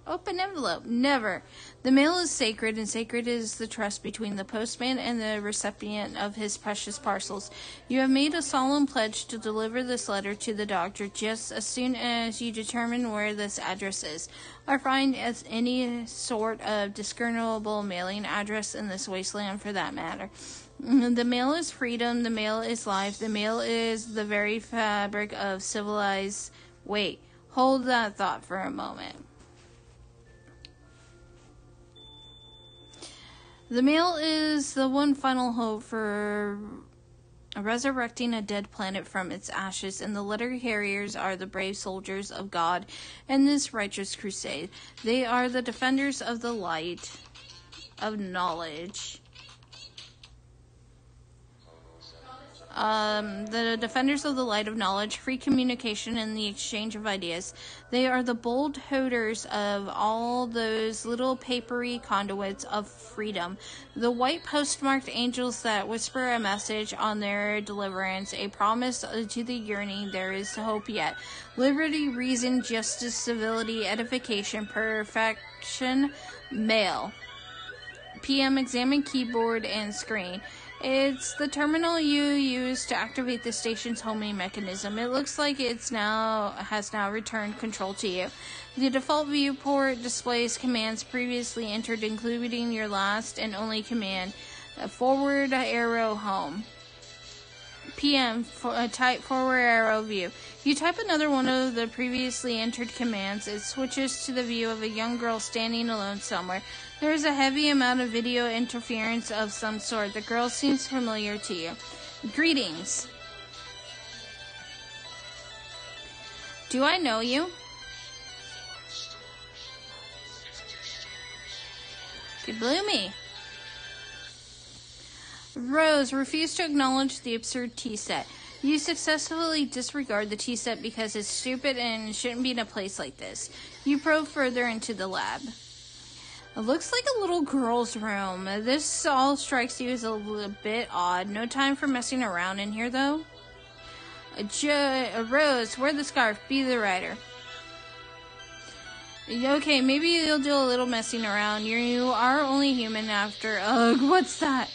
Open envelope. Never. The mail is sacred, and sacred is the trust between the postman and the recipient of his precious parcels. You have made a solemn pledge to deliver this letter to the doctor just as soon as you determine where this address is, or find as any sort of discernible mailing address in this wasteland for that matter. The mail is freedom, the mail is life, the mail is the very fabric of civilized... Wait, hold that thought for a moment. The mail is the one final hope for resurrecting a dead planet from its ashes, and the letter carriers are the brave soldiers of God in this righteous crusade. They are the defenders of the light of knowledge. The defenders of the light of knowledge, free communication, and the exchange of ideas. They are the bold holders of all those little papery conduits of freedom, the white postmarked angels that whisper a message on their deliverance, a promise to the yearning there is hope yet. Liberty, reason, justice, civility, edification, perfection, mail. PM, examine keyboard and screen. It's the terminal you use to activate the station's homing mechanism. It looks like has now returned control to you. The default viewport displays commands previously entered, including your last and only command, forward arrow home. PM, type forward arrow view. You type another one of the previously entered commands. It switches to the view of a young girl standing alone somewhere. There is a heavy amount of video interference of some sort. The girl seems familiar to you. Greetings. Do I know you? Kabloomy. Rose, refuse to acknowledge the absurd tea set. You successfully disregard the tea set because it's stupid and shouldn't be in a place like this. You probe further into the lab. It looks like a little girl's room. This all strikes you as a little bit odd. No time for messing around in here, though. Rose, wear the scarf. Be the writer. Okay, maybe you'll do a little messing around. You are only human after... Ugh, what's that?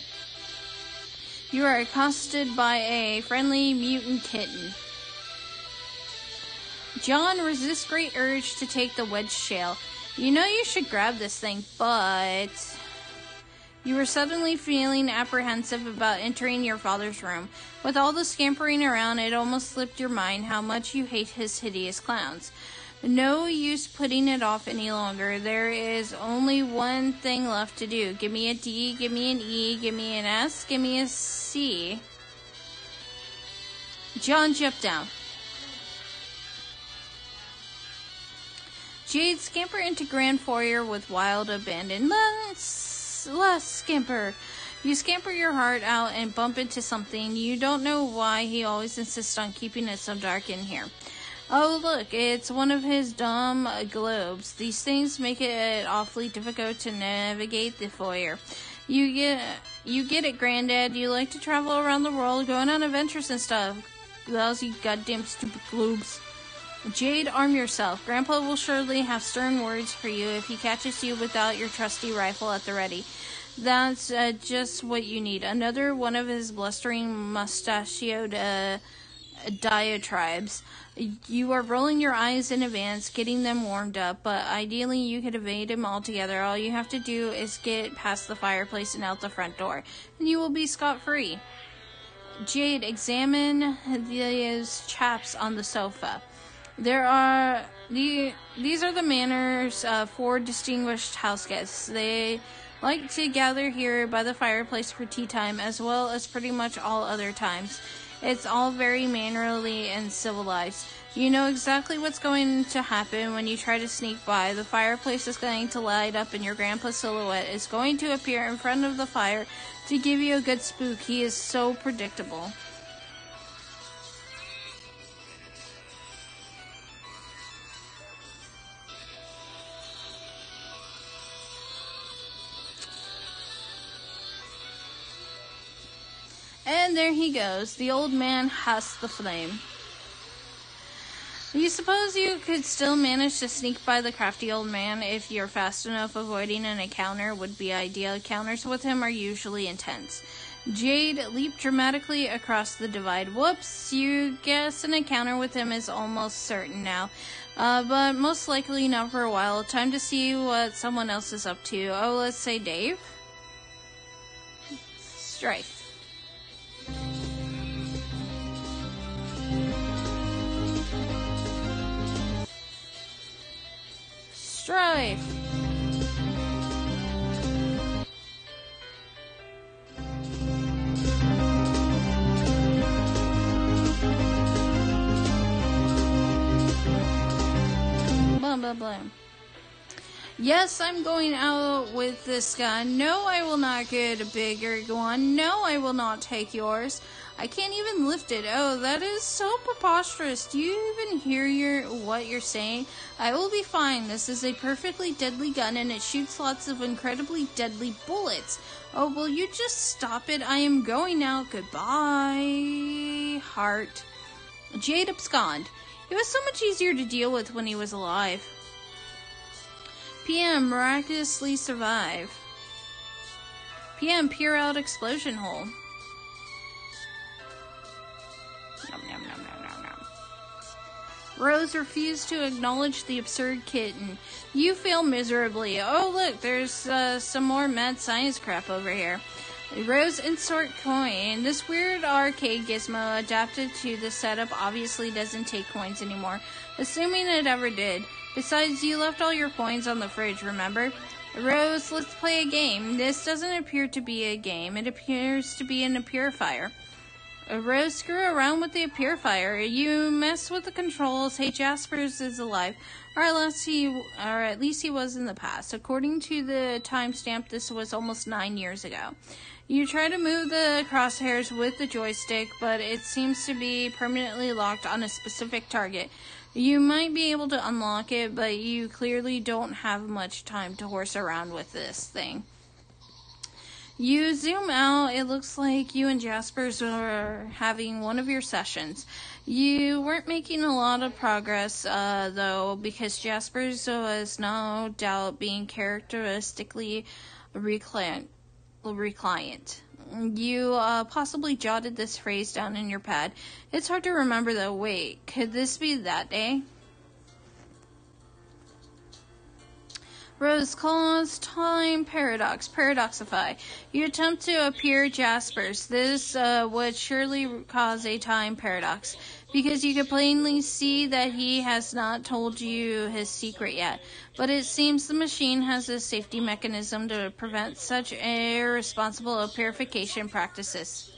You are accosted by a friendly mutant kitten. John resists great urge to take the wedge shell. You know you should grab this thing, but... You were suddenly feeling apprehensive about entering your father's room. With all the scampering around, it almost slipped your mind how much you hate his hideous clowns. No use putting it off any longer. There is only one thing left to do. Give me a D, give me an E, give me an S, give me a C. John jumped down. Jade, scamper into grand foyer with wild abandon. Let's scamper. You scamper your heart out and bump into something. You don't know why he always insists on keeping it so dark in here. Oh, look, it's one of his dumb globes. These things make it awfully difficult to navigate the foyer. You get it, Granddad. You like to travel around the world, going on adventures and stuff. Lousy goddamn stupid globes. Jade, arm yourself. Grandpa will surely have stern words for you if he catches you without your trusty rifle at the ready. That's just what you need. Another one of his blustering, mustachioed diatribes. You are rolling your eyes in advance, getting them warmed up, but ideally you could evade him altogether. All you have to do is get past the fireplace and out the front door, and you will be scot-free. Jade, examine these chaps on the sofa. These are the manners of 4 distinguished house guests. They like to gather here by the fireplace for tea time, as well as pretty much all other times. It's all very mannerly and civilized. You know exactly what's going to happen when you try to sneak by. The fireplace is going to light up and your grandpa's silhouette is going to appear in front of the fire to give you a good spook. He is so predictable. And there he goes. The old man has the flame. You suppose you could still manage to sneak by the crafty old man if you're fast enough. Avoiding an encounter would be ideal. Encounters with him are usually intense. Jade leaped dramatically across the divide. Whoops, you guess an encounter with him is almost certain now. But most likely not for a while. Time to see what someone else is up to. Oh, let's say Dave? Strife. Strife. Blah, blah, blah. Yes, I'm going out with this gun. No, I will not get a bigger one. No, I will not take yours. I can't even lift it. Oh, that is so preposterous. Do you even hear what you're saying? I will be fine. This is a perfectly deadly gun, and it shoots lots of incredibly deadly bullets. Oh, will you just stop it? I am going now. Goodbye, heart. Jade abscond. It was so much easier to deal with when he was alive. PM, miraculously survive. PM, peer out explosion hole. Rose refused to acknowledge the absurd kitten. You fail miserably. Oh, look, there's some more mad science crap over here. Rose, insert coin. This weird arcade gizmo adapted to the setup obviously doesn't take coins anymore, assuming it ever did. Besides, you left all your coins on the fridge, remember? Rose, let's play a game. This doesn't appear to be a game. It appears to be a purifier. Rose, screw around with the purifier. You mess with the controls. Hey, Jaspers is alive. Or at least he was in the past. According to the timestamp, this was almost 9 years ago. You try to move the crosshairs with the joystick, but it seems to be permanently locked on a specific target. You might be able to unlock it, but you clearly don't have much time to horse around with this thing. You zoom out, it looks like you and Jaspers are having one of your sessions. You weren't making a lot of progress, though, because Jaspers was no doubt being characteristically reclient. You possibly jotted this phrase down in your pad. It's hard to remember, though. Wait, could this be that day? Rose calls time paradox. Paradoxify. You attempt to appear Jaspers. This would surely cause a time paradox. because you can plainly see that he has not told you his secret yet. But it seems the machine has a safety mechanism to prevent such irresponsible purification practices.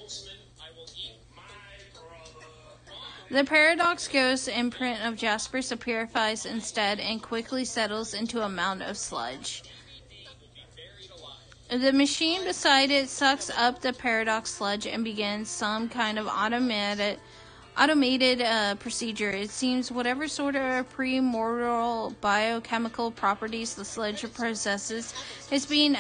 The Paradox Ghost's imprint of Jasper's purifies instead and quickly settles into a mound of sludge. The machine beside it sucks up the Paradox sludge and begins some kind of automated procedure. It seems whatever sort of premortal biochemical properties the sludge possesses is being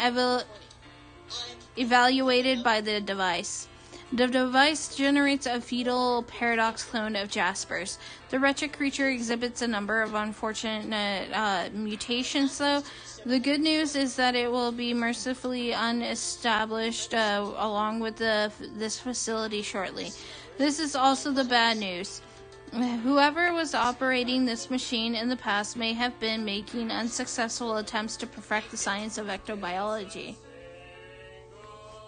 evaluated by the device. The device generates a fetal paradox clone of Jasper's. The wretched creature exhibits a number of unfortunate mutations, though. The good news is that it will be mercifully unestablished along with this facility shortly. This is also the bad news. Whoever was operating this machine in the past may have been making unsuccessful attempts to perfect the science of ectobiology.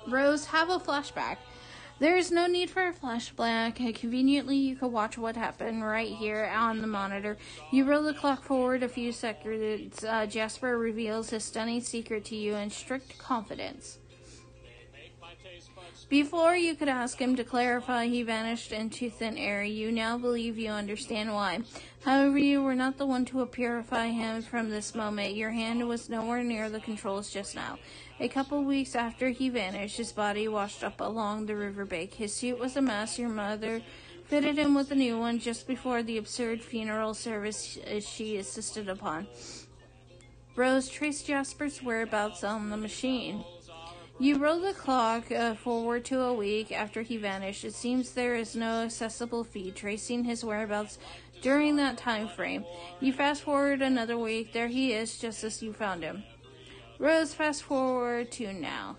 Rose, have a flashback. There is no need for a flashback. Conveniently, you can watch what happened right here on the monitor. You roll the clock forward a few seconds. Jasper reveals his stunning secret to you in strict confidence. Before you could ask him to clarify, he vanished into thin air. You now believe you understand why. However, you were not the one to purify him from this moment. Your hand was nowhere near the controls just now. A couple weeks after he vanished, his body washed up along the riverbank. His suit was a mess. Your mother fitted him with a new one just before the absurd funeral service she insisted upon. Rose traced Jasper's whereabouts on the machine. You roll the clock forward to a week after he vanished. It seems there is no accessible feed tracing his whereabouts during that time frame. You fast forward another week. There he is, just as you found him. Rose, fast forward to now.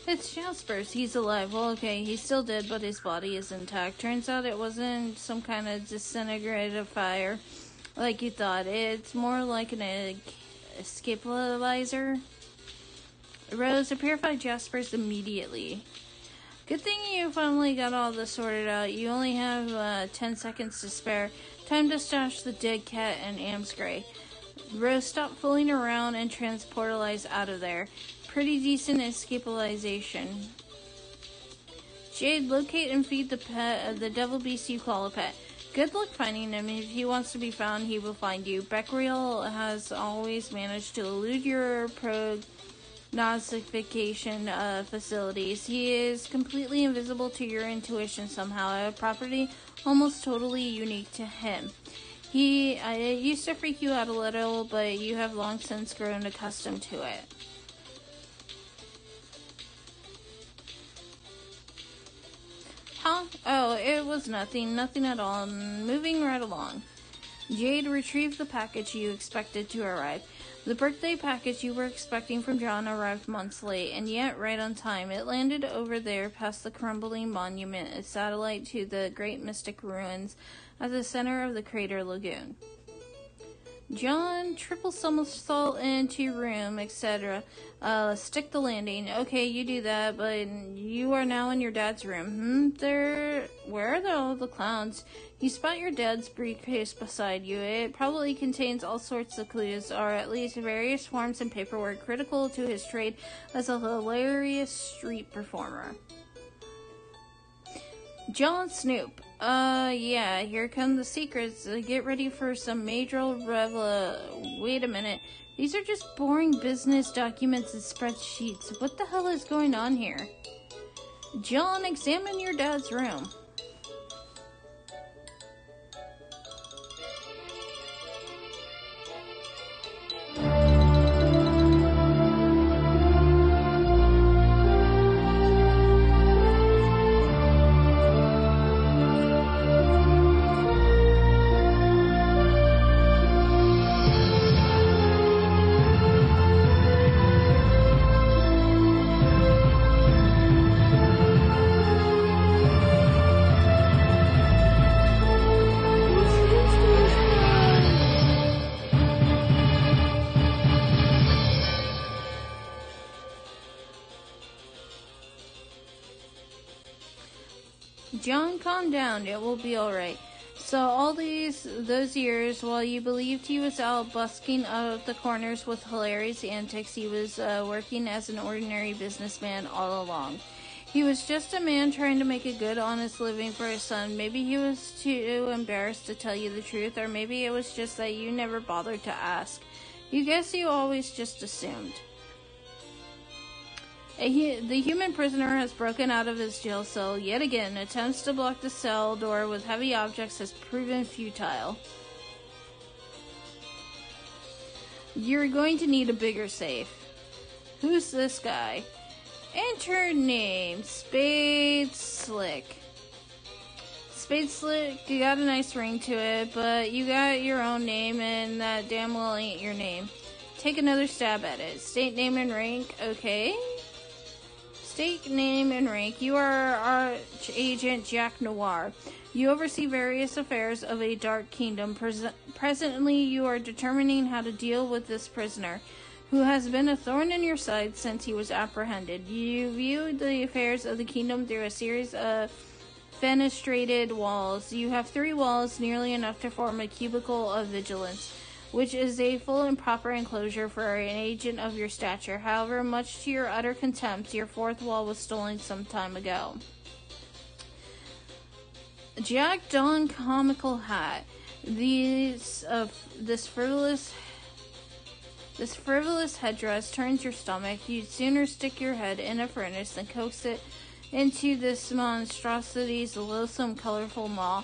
It's Jasper's. He's alive. Well, okay, he's still dead, but his body is intact. Turns out it wasn't some kind of disintegrated fire like you thought. It's more like an escapabilizer. Rose, purify Jasper's immediately. Good thing you finally got all this sorted out. You only have 10 seconds to spare. Time to stash the dead cat and Amsgray. Rose, stop fooling around and transportalize out of there. Pretty decent escapalization. Jade, locate and feed the pet, the devil beast you call a pet. Good luck finding him. If he wants to be found, he will find you. Becquerel has always managed to elude your prognostication facilities. He is completely invisible to your intuition somehow, a property almost totally unique to him. It used to freak you out a little, but you have long since grown accustomed to it. Huh? Oh, it was nothing at all. Moving right along. Jade retrieved the package you expected to arrive. The birthday package you were expecting from John arrived months late, and yet right on time. It landed over there past the crumbling monument, a satellite to the great mystic ruins at the center of the crater lagoon. John, triple somersault into your room, etc. Stick the landing. Okay, you do that, but you are now in your dad's room. Where are all the clowns? You spot your dad's briefcase beside you. It probably contains all sorts of clues, or at least various forms and paperwork critical to his trade as a hilarious street performer. John Snoop. Yeah, here come the secrets. Get ready for some major Wait a minute. These are just boring business documents and spreadsheets. What the hell is going on here? John, examine your dad's room. John, calm down. It will be alright. So all those years, while you believed he was out busking out the corners with hilarious antics, he was working as an ordinary businessman all along. He was just a man trying to make a good, honest living for his son. Maybe he was too embarrassed to tell you the truth, or maybe it was just that you never bothered to ask. You guess you always just assumed. The human prisoner has broken out of his jail cell yet again. Attempts to block the cell door with heavy objects has proven futile. You're going to need a bigger safe. Who's this guy? Enter name, Spade Slick. Spade Slick, you got a nice ring to it, but you got your own name, and that damn well ain't your name. Take another stab at it. State name and rank, okay. State name and rank. You are Arch Agent Jack Noir. You oversee various affairs of a dark kingdom. Presently, you are determining how to deal with this prisoner, who has been a thorn in your side since he was apprehended. You view the affairs of the kingdom through a series of fenestrated walls. You have 3 walls, nearly enough to form a cubicle of vigilance, which is a full and proper enclosure for an agent of your stature. However, much to your utter contempt, your 4th wall was stolen some time ago. Jack Don comical hat. This frivolous headdress turns your stomach. You'd sooner stick your head in a furnace than coax it into this monstrosity's loathsome, colorful maw.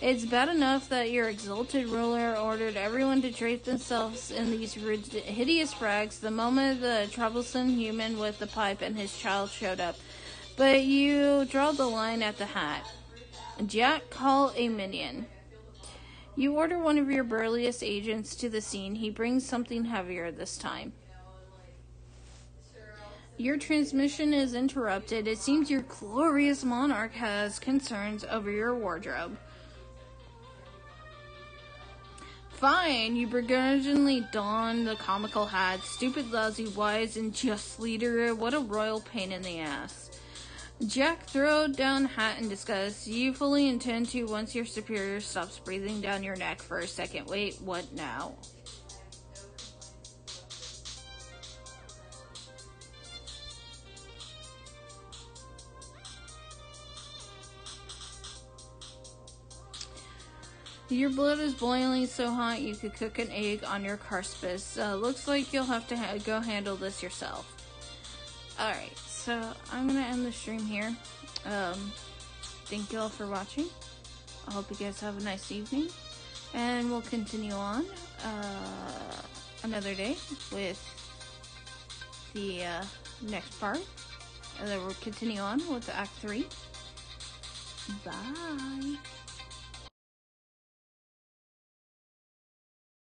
It's bad enough that your exalted ruler ordered everyone to drape themselves in these hideous rags the moment the troublesome human with the pipe and his child showed up. But you draw the line at the hat. Jack, call a minion. You order one of your burliest agents to the scene. He brings something heavier this time. Your transmission is interrupted. It seems your glorious monarch has concerns over your wardrobe. Fine, you begrudgingly don the comical hat. Stupid, lousy, wise, and just leader. What a royal pain in the ass. Jack, throw down hat in disgust. You fully intend to once your superior stops breathing down your neck for a second. Wait, what now? Your blood is boiling so hot you could cook an egg on your carspus. Looks like you'll have to go handle this yourself. Alright, so I'm going to end the stream here. Thank you all for watching. I hope you guys have a nice evening. And we'll continue on another day with the next part. And then we'll continue on with Act 3. Bye.